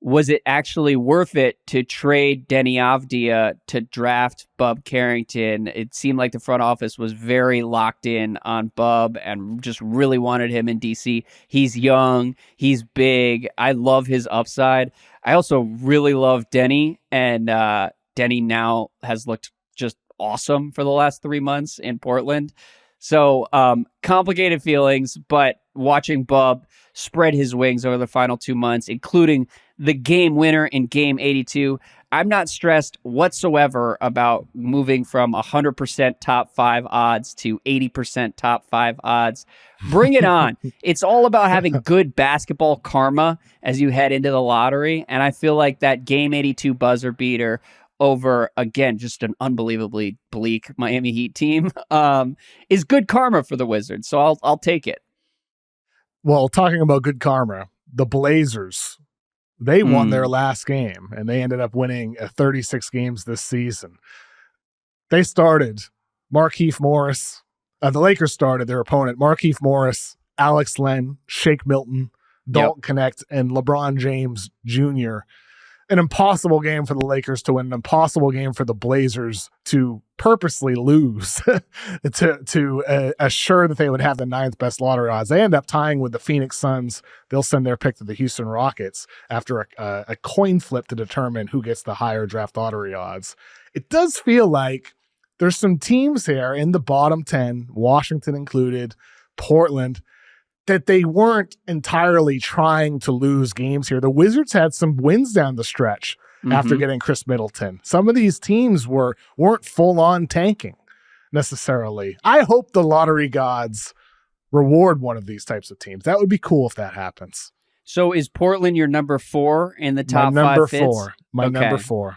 Speaker 2: was it actually worth it to trade Denny Avdia to draft Bub Carrington? It seemed like the front office was very locked in on Bub and just really wanted him in DC. He's young. He's big. I love his upside. I also really love Denny, and Denny now has looked just awesome for the last 3 months in Portland. So complicated feelings, but watching Bub spread his wings over the final 2 months, including the game winner in game 82, I'm not stressed whatsoever about moving from 100% top 5 odds to 80% top 5 odds. Bring it on. It's all about having good basketball karma as you head into the lottery. And I feel like that game 82 buzzer beater over, again, just an unbelievably bleak Miami Heat team, is good karma for the Wizards. So I'll take it.
Speaker 1: Well, talking about good karma, the Blazers, they won their last game, and they ended up winning 36 games this season. They started Markieff Morris. The Lakers started their opponent, Markieff Morris, Alex Len, Shake Milton, Dalton Connect, and LeBron James Jr., an impossible game for the Lakers to win, an impossible game for the Blazers to purposely lose to assure that they would have the 9th best lottery odds. They end up tying with the Phoenix Suns. They'll send their pick to the Houston Rockets after a coin flip to determine who gets the higher draft lottery odds. It does feel like there's some teams here in the bottom 10, Washington included, Portland, that they weren't entirely trying to lose games here. The Wizards had some wins down the stretch after getting Chris Middleton. Some of these teams weren't full-on tanking necessarily. I hope the lottery gods reward one of these types of teams. That would be cool if that happens.
Speaker 2: So is Portland your number 4 in the top 5
Speaker 1: number
Speaker 2: fits?
Speaker 1: 4. Number 4.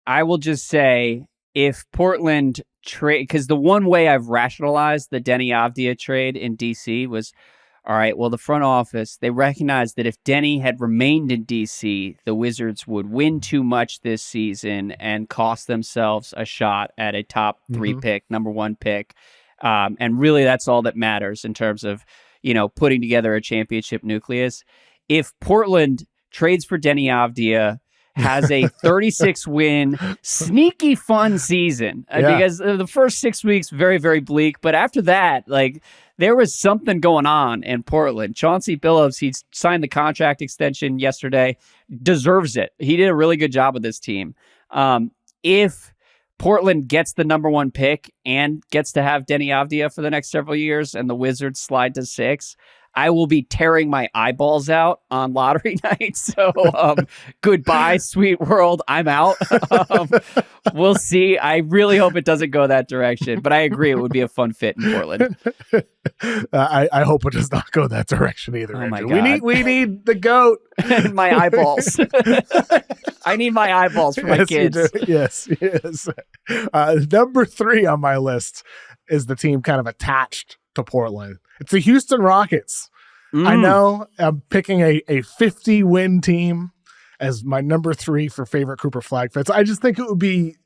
Speaker 2: I will just say, if Portland trade, because the one way I've rationalized the Denny Avdia trade in DC was, All right, well, the front office, they recognized that if Denny had remained in DC, the Wizards would win too much this season and cost themselves a shot at a top 3 pick, number 1 pick. And really, that's all that matters in terms of, putting together a championship nucleus. If Portland trades for Denny Avdia, has a 36-win, sneaky fun season, because the first 6 weeks, very, very bleak. But after that, there was something going on in Portland. Chauncey Billups, he signed the contract extension yesterday, deserves it. He did a really good job with this team. If Portland gets the number 1 pick and gets to have Denny Avdia for the next several years and the Wizards slide to 6, I will be tearing my eyeballs out on lottery night. So goodbye, sweet world. I'm out. We'll see. I really hope it doesn't go that direction, but I agree it would be a fun fit in Portland.
Speaker 1: I hope it does not go that direction either.
Speaker 2: Oh my
Speaker 1: God. We need the GOAT.
Speaker 2: My eyeballs. I need my eyeballs for my kids.
Speaker 1: Yes. Number 3 on my list is the team kind of attached to Portland. It's the Houston Rockets. I know I'm picking a 50-win team as my number 3 for favorite Cooper Flagg fits. I just think it would be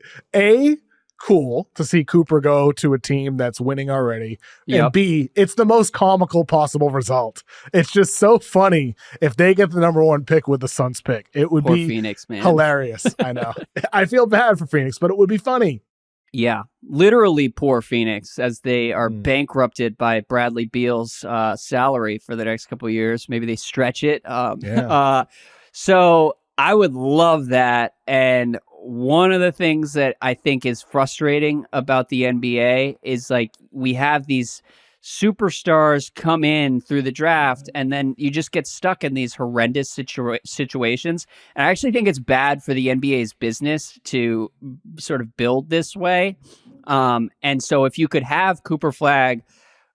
Speaker 1: cool to see Cooper go to a team that's winning already. And B, it's the most comical possible result. It's just so funny if they get the number 1 pick with the Suns pick. It would be
Speaker 2: Phoenix, man.
Speaker 1: Hilarious. I know. I feel bad for Phoenix, but it would be funny.
Speaker 2: Yeah, literally poor Phoenix as they are bankrupted by Bradley Beal's salary for the next couple of years. Maybe they stretch it. So I would love that. And one of the things that I think is frustrating about the NBA is we have these superstars come in through the draft and then you just get stuck in these horrendous situations. And I actually think it's bad for the NBA's business to sort of build this way. And so if you could have Cooper Flagg,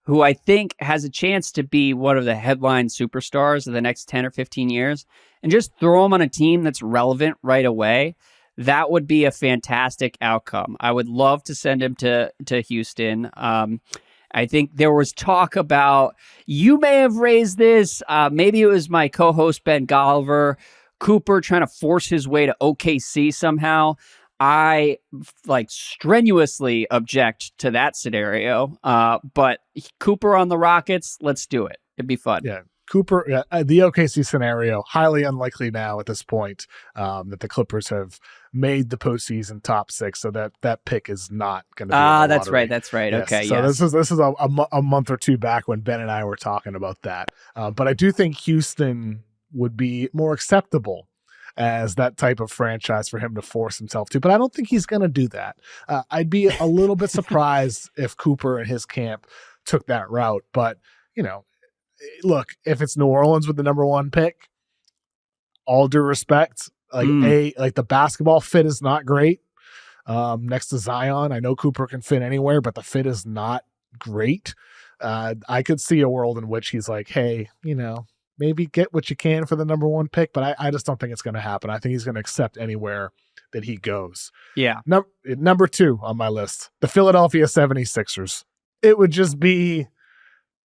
Speaker 2: who I think has a chance to be one of the headline superstars of the next 10 or 15 years, and just throw him on a team that's relevant right away, that would be a fantastic outcome. I would love to send him to Houston. I think there was talk about, you may have raised this, maybe it was my co-host Ben Golliver, Cooper trying to force his way to OKC somehow. I strenuously object to that scenario, but Cooper on the Rockets, let's do it. It'd be fun.
Speaker 1: Yeah. Cooper, the OKC scenario, highly unlikely now at this point that the Clippers have made the postseason top 6, so that pick is not going to be.
Speaker 2: That's right. Yes. Okay,
Speaker 1: so this is a month or 2 back when Ben and I were talking about that. But I do think Houston would be more acceptable as that type of franchise for him to force himself to. But I don't think he's going to do that. I'd be a little bit surprised if Cooper and his camp took that route. But look, if it's New Orleans with the number 1 pick, all due respect, the basketball fit is not great. Next to Zion, I know Cooper can fit anywhere, but the fit is not great. I could see a world in which he's like, hey, maybe get what you can for the number 1 pick, but I just don't think it's going to happen. I think he's going to accept anywhere that he goes.
Speaker 2: Yeah.
Speaker 1: Number 2 on my list, the Philadelphia 76ers. It would just be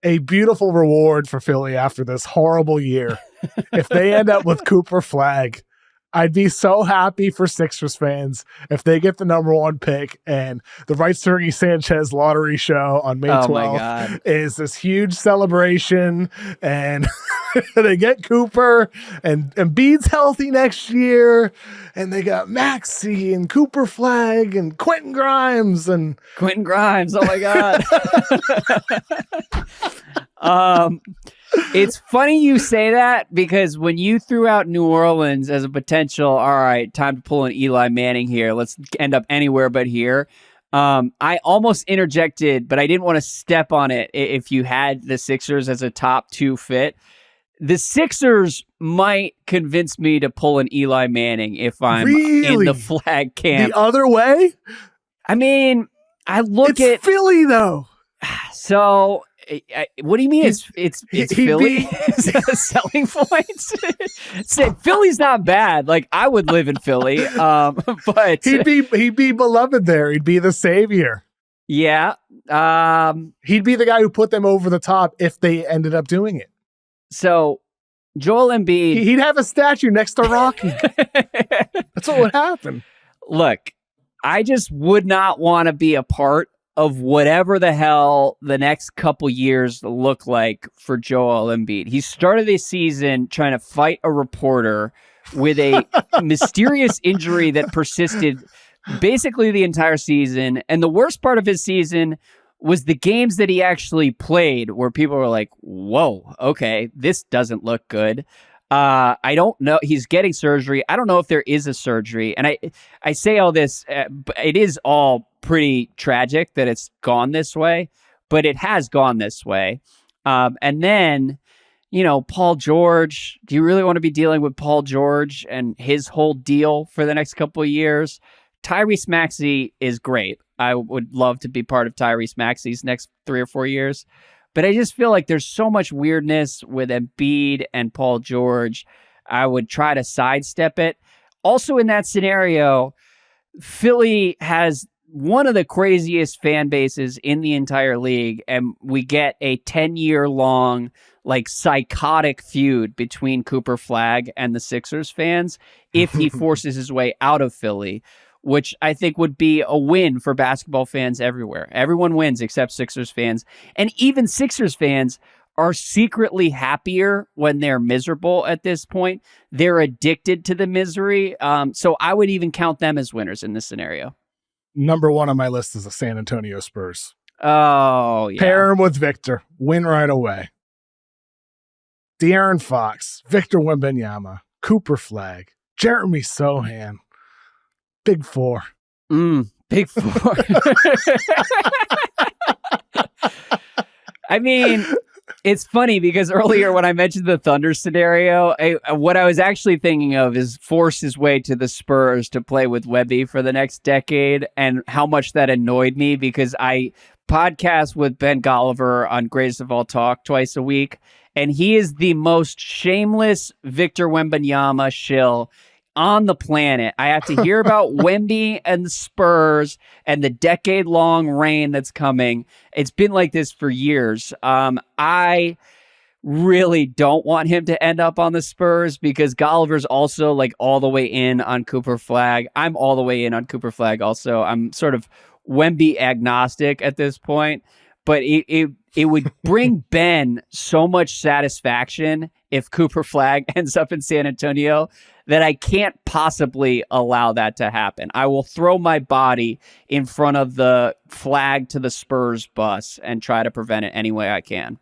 Speaker 1: a beautiful reward for Philly after this horrible year. If they end up with Cooper Flagg, I'd be so happy for Sixers fans if they get the number 1 pick and the Right Sergey Sanchez lottery show on May 12th is this huge celebration and they get Cooper and Embiid's healthy next year and they got Maxey and Cooper Flagg and Quentin Grimes. Oh
Speaker 2: my God. It's funny you say that because when you threw out New Orleans as a potential, all right, time to pull an Eli Manning here. Let's end up anywhere but here. I almost interjected, but I didn't want to step on it if you had the Sixers as a top 2 fit. The Sixers might convince me to pull an Eli Manning if I'm in the Flagg camp.
Speaker 1: The other way?
Speaker 2: I mean, it's
Speaker 1: Philly, though.
Speaker 2: So... what do you mean? It's Philly selling points. Philly's not bad. I would live in Philly, but
Speaker 1: he'd be beloved there. He'd be the savior.
Speaker 2: Yeah,
Speaker 1: he'd be the guy who put them over the top if they ended up doing it.
Speaker 2: So Joel Embiid,
Speaker 1: he'd have a statue next to Rocky. That's what would happen.
Speaker 2: Look, I just would not want to be a part of whatever the hell the next couple years look like for Joel Embiid. He started this season trying to fight a reporter with a mysterious injury that persisted basically the entire season. And the worst part of his season was the games that he actually played where people were like, whoa, okay, this doesn't look good. I don't know. He's getting surgery. I don't know if there is a surgery. And I say all this, but it is all pretty tragic that it's gone this way, but it has gone this way. And then, Paul George, do you really want to be dealing with Paul George and his whole deal for the next couple of years? Tyrese Maxey is great. I would love to be part of Tyrese Maxey's next 3 or 4 years. But I just feel like there's so much weirdness with Embiid and Paul George. I would try to sidestep it. Also in that scenario, Philly has one of the craziest fan bases in the entire league, and we get a 10-year-long, psychotic feud between Cooper Flagg and the Sixers fans if he forces his way out of Philly, which I think would be a win for basketball fans everywhere. Everyone wins except Sixers fans. And even Sixers fans are secretly happier when they're miserable at this point. They're addicted to the misery. So I would even count them as winners in this scenario.
Speaker 1: Number 1 on my list is the San Antonio Spurs.
Speaker 2: Oh, yeah.
Speaker 1: Pair him with Victor. Win right away. De'Aaron Fox, Victor Wembanyama, Cooper Flagg, Jeremy Sohan. Big Four.
Speaker 2: Big Four. I mean, it's funny because earlier when I mentioned the Thunder scenario, what I was actually thinking of is force his way to the Spurs to play with Webby for the next decade, and how much that annoyed me because I podcast with Ben Golliver on Greatest of All Talk twice a week, and he is the most shameless Victor Wembanyama shill on the planet. I have to hear about Wemby and the Spurs and the decade-long reign that's coming. It's been like this for years. I really don't want him to end up on the Spurs because Golliver's also all the way in on Cooper Flagg. I'm all the way in on Cooper Flagg also. I'm sort of Wemby agnostic at this point, but it would bring Ben so much satisfaction if Cooper Flagg ends up in San Antonio that I can't possibly allow that to happen. I will throw my body in front of the Flagg to the Spurs bus and try to prevent it any way I can.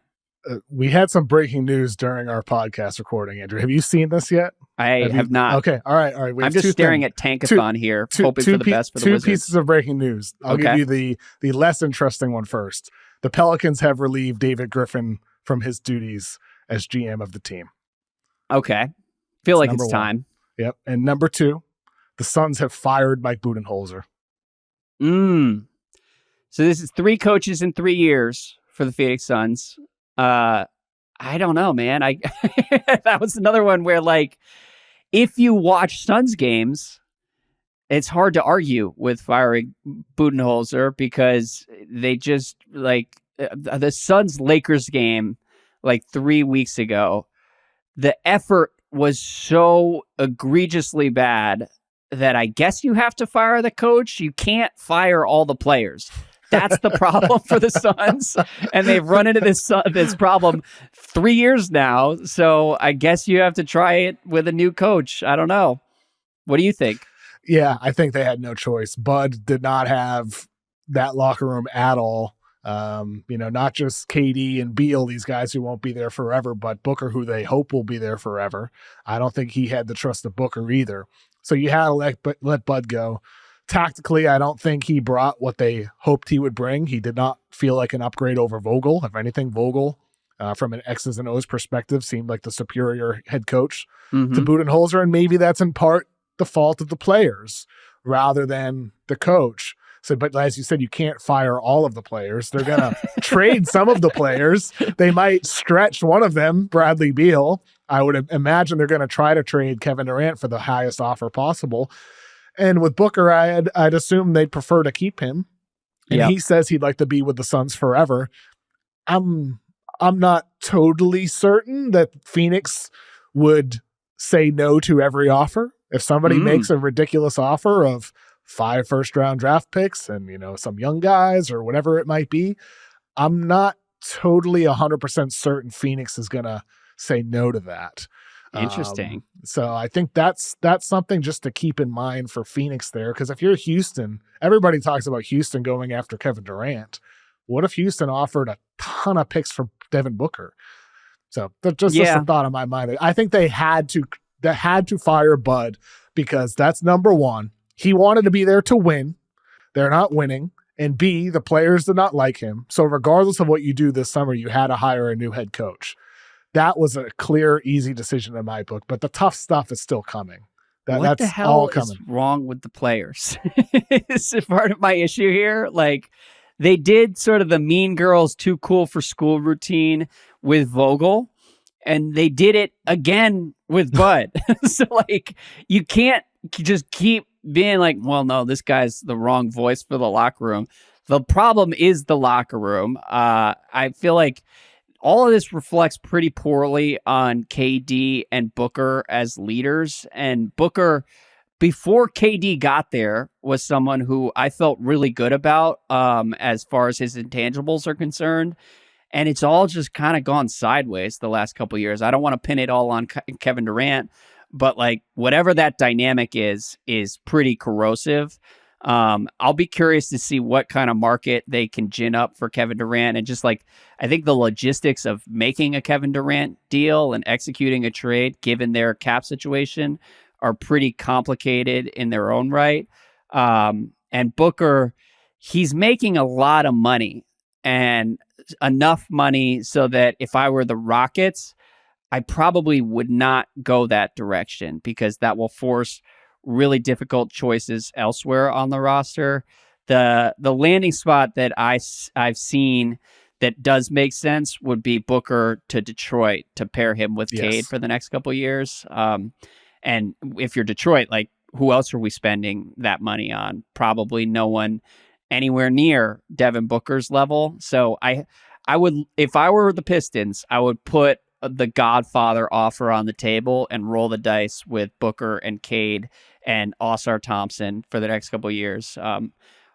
Speaker 1: We had some breaking news during our podcast recording, Andrew. Have you seen this yet?
Speaker 2: I have not.
Speaker 1: Okay. All right.
Speaker 2: I'm just staring at Tankathon here, hoping for the best for the Wizards.
Speaker 1: 2 pieces of breaking news. I'll give you the less interesting one first. The Pelicans have relieved David Griffin from his duties as GM of the team.
Speaker 2: Okay. Feel like it's time.
Speaker 1: Yep. And number 2, the Suns have fired Mike Budenholzer.
Speaker 2: So this is 3 coaches in 3 years for the Phoenix Suns. I don't know, man. That was another one where if you watch Suns games, it's hard to argue with firing Budenholzer because they just the Suns Lakers game 3 weeks ago. The effort was so egregiously bad that I guess you have to fire the coach. You can't fire all the players. That's the problem for the Suns. And they've run into this problem 3 years now. So I guess you have to try it with a new coach. I don't know. What do you think?
Speaker 1: Yeah, I think they had no choice. Bud did not have that locker room at all. Not just KD and Beal, these guys who won't be there forever, but Booker, who they hope will be there forever. I don't think he had the trust of Booker either. So you had to let Bud go. Tactically, I don't think he brought what they hoped he would bring. He did not feel like an upgrade over Vogel. If anything, Vogel, from an X's and O's perspective, seemed like the superior head coach to Budenholzer, and maybe that's in part the fault of the players rather than the coach. So, but as you said, you can't fire all of the players. They're going to trade some of the players. They might stretch one of them, Bradley Beal. I would imagine they're going to try to trade Kevin Durant for the highest offer possible. And with Booker, I'd assume they'd prefer to keep him. And he says he'd like to be with the Suns forever. I'm I'm not totally certain that Phoenix would say no to every offer. If somebody makes a ridiculous offer of 5 first-round draft picks and, some young guys or whatever it might be, I'm not totally 100% certain Phoenix is going to say no to that.
Speaker 2: Interesting.
Speaker 1: So I think that's something just to keep in mind for Phoenix there, because if you're Houston, everybody talks about Houston going after Kevin Durant. What if Houston offered a ton of picks for Devin Booker? So that's just a thought on my mind. I think they had to fire Bud because that's number one. He wanted to be there to win. They're not winning. And B, the players did not like him. So regardless of what you do this summer, you had to hire a new head coach. That was a clear, easy decision in my book. But the tough stuff is still coming.
Speaker 2: What the hell is wrong with the players? It's part of my issue here. Like, they did sort of the Mean Girls Too Cool for School routine with Vogel, and they did it again with Bud. So, like, you can't just keep being like, well, no, this guy's the wrong voice for the locker room. The problem is the locker room. I feel like all of this reflects pretty poorly on KD and Booker as leaders. And Booker, before KD got there, was someone who I felt really good about as far as his intangibles are concerned. And it's all just kind of gone sideways the last couple of years. I don't want to pin it all on Kevin Durant, but like whatever that dynamic is pretty corrosive. I'll be curious to see what kind of market they can gin up for Kevin Durant. And just like, I think the logistics of making a Kevin Durant deal and executing a trade, given their cap situation, are pretty complicated in their own right. And Booker, he's making a lot of money, and enough money so that if I were the Rockets, I probably would not go that direction, because that will force really difficult choices elsewhere on the roster. The landing spot that I've seen that does make sense would be Booker to Detroit to pair him with Cade for the next couple of years. And if you're Detroit, like, who else are we spending that money on? Probably no one anywhere near Devin Booker's level. So I would, if I were the Pistons, I would put the Godfather offer on the table and roll the dice with Booker and Cade and Oscar Thompson for the next couple of years.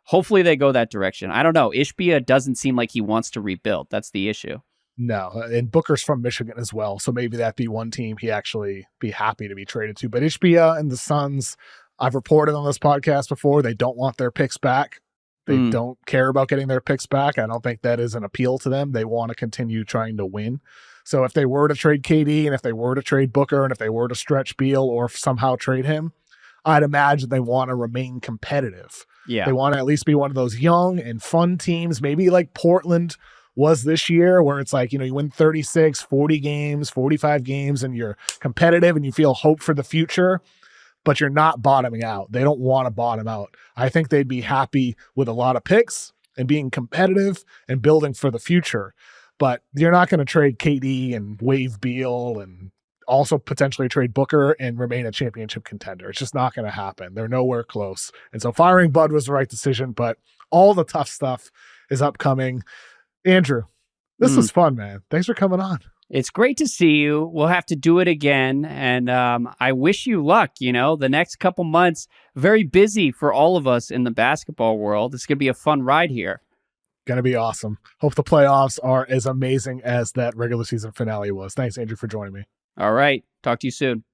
Speaker 2: Hopefully they go that direction. I don't know. Ishbia doesn't seem like he wants to rebuild. That's the issue.
Speaker 1: No, and Booker's from Michigan as well, so maybe that'd be one team he'd actually be happy to be traded to. But Ishbia and the Suns, I've reported on this podcast before, they don't want their picks back. They don't care about getting their picks back. I don't think that is an appeal to them. They want to continue trying to win. So if they were to trade KD, and if they were to trade Booker, and if they were to stretch Beal or somehow trade him, I'd imagine they want to remain competitive.
Speaker 2: Yeah.
Speaker 1: They want to at least be one of those young and fun teams, maybe like Portland was this year, where it's like, you win 36, 40 games, 45 games, and you're competitive and you feel hope for the future, but you're not bottoming out. They don't want to bottom out. I think they'd be happy with a lot of picks and being competitive and building for the future. But you're not going to trade KD and waive Beal and also potentially trade Booker and remain a championship contender. It's just not going to happen. They're nowhere close. And so firing Bud was the right decision, but all the tough stuff is upcoming. Andrew, this was fun, man. Thanks for coming on.
Speaker 2: It's great to see you. We'll have to do it again. And I wish you luck. The next couple months, very busy for all of us in the basketball world. It's going to be a fun ride here.
Speaker 1: Going to be awesome. Hope the playoffs are as amazing as that regular season finale was. Thanks, Andrew, for joining me.
Speaker 2: All right. Talk to you soon.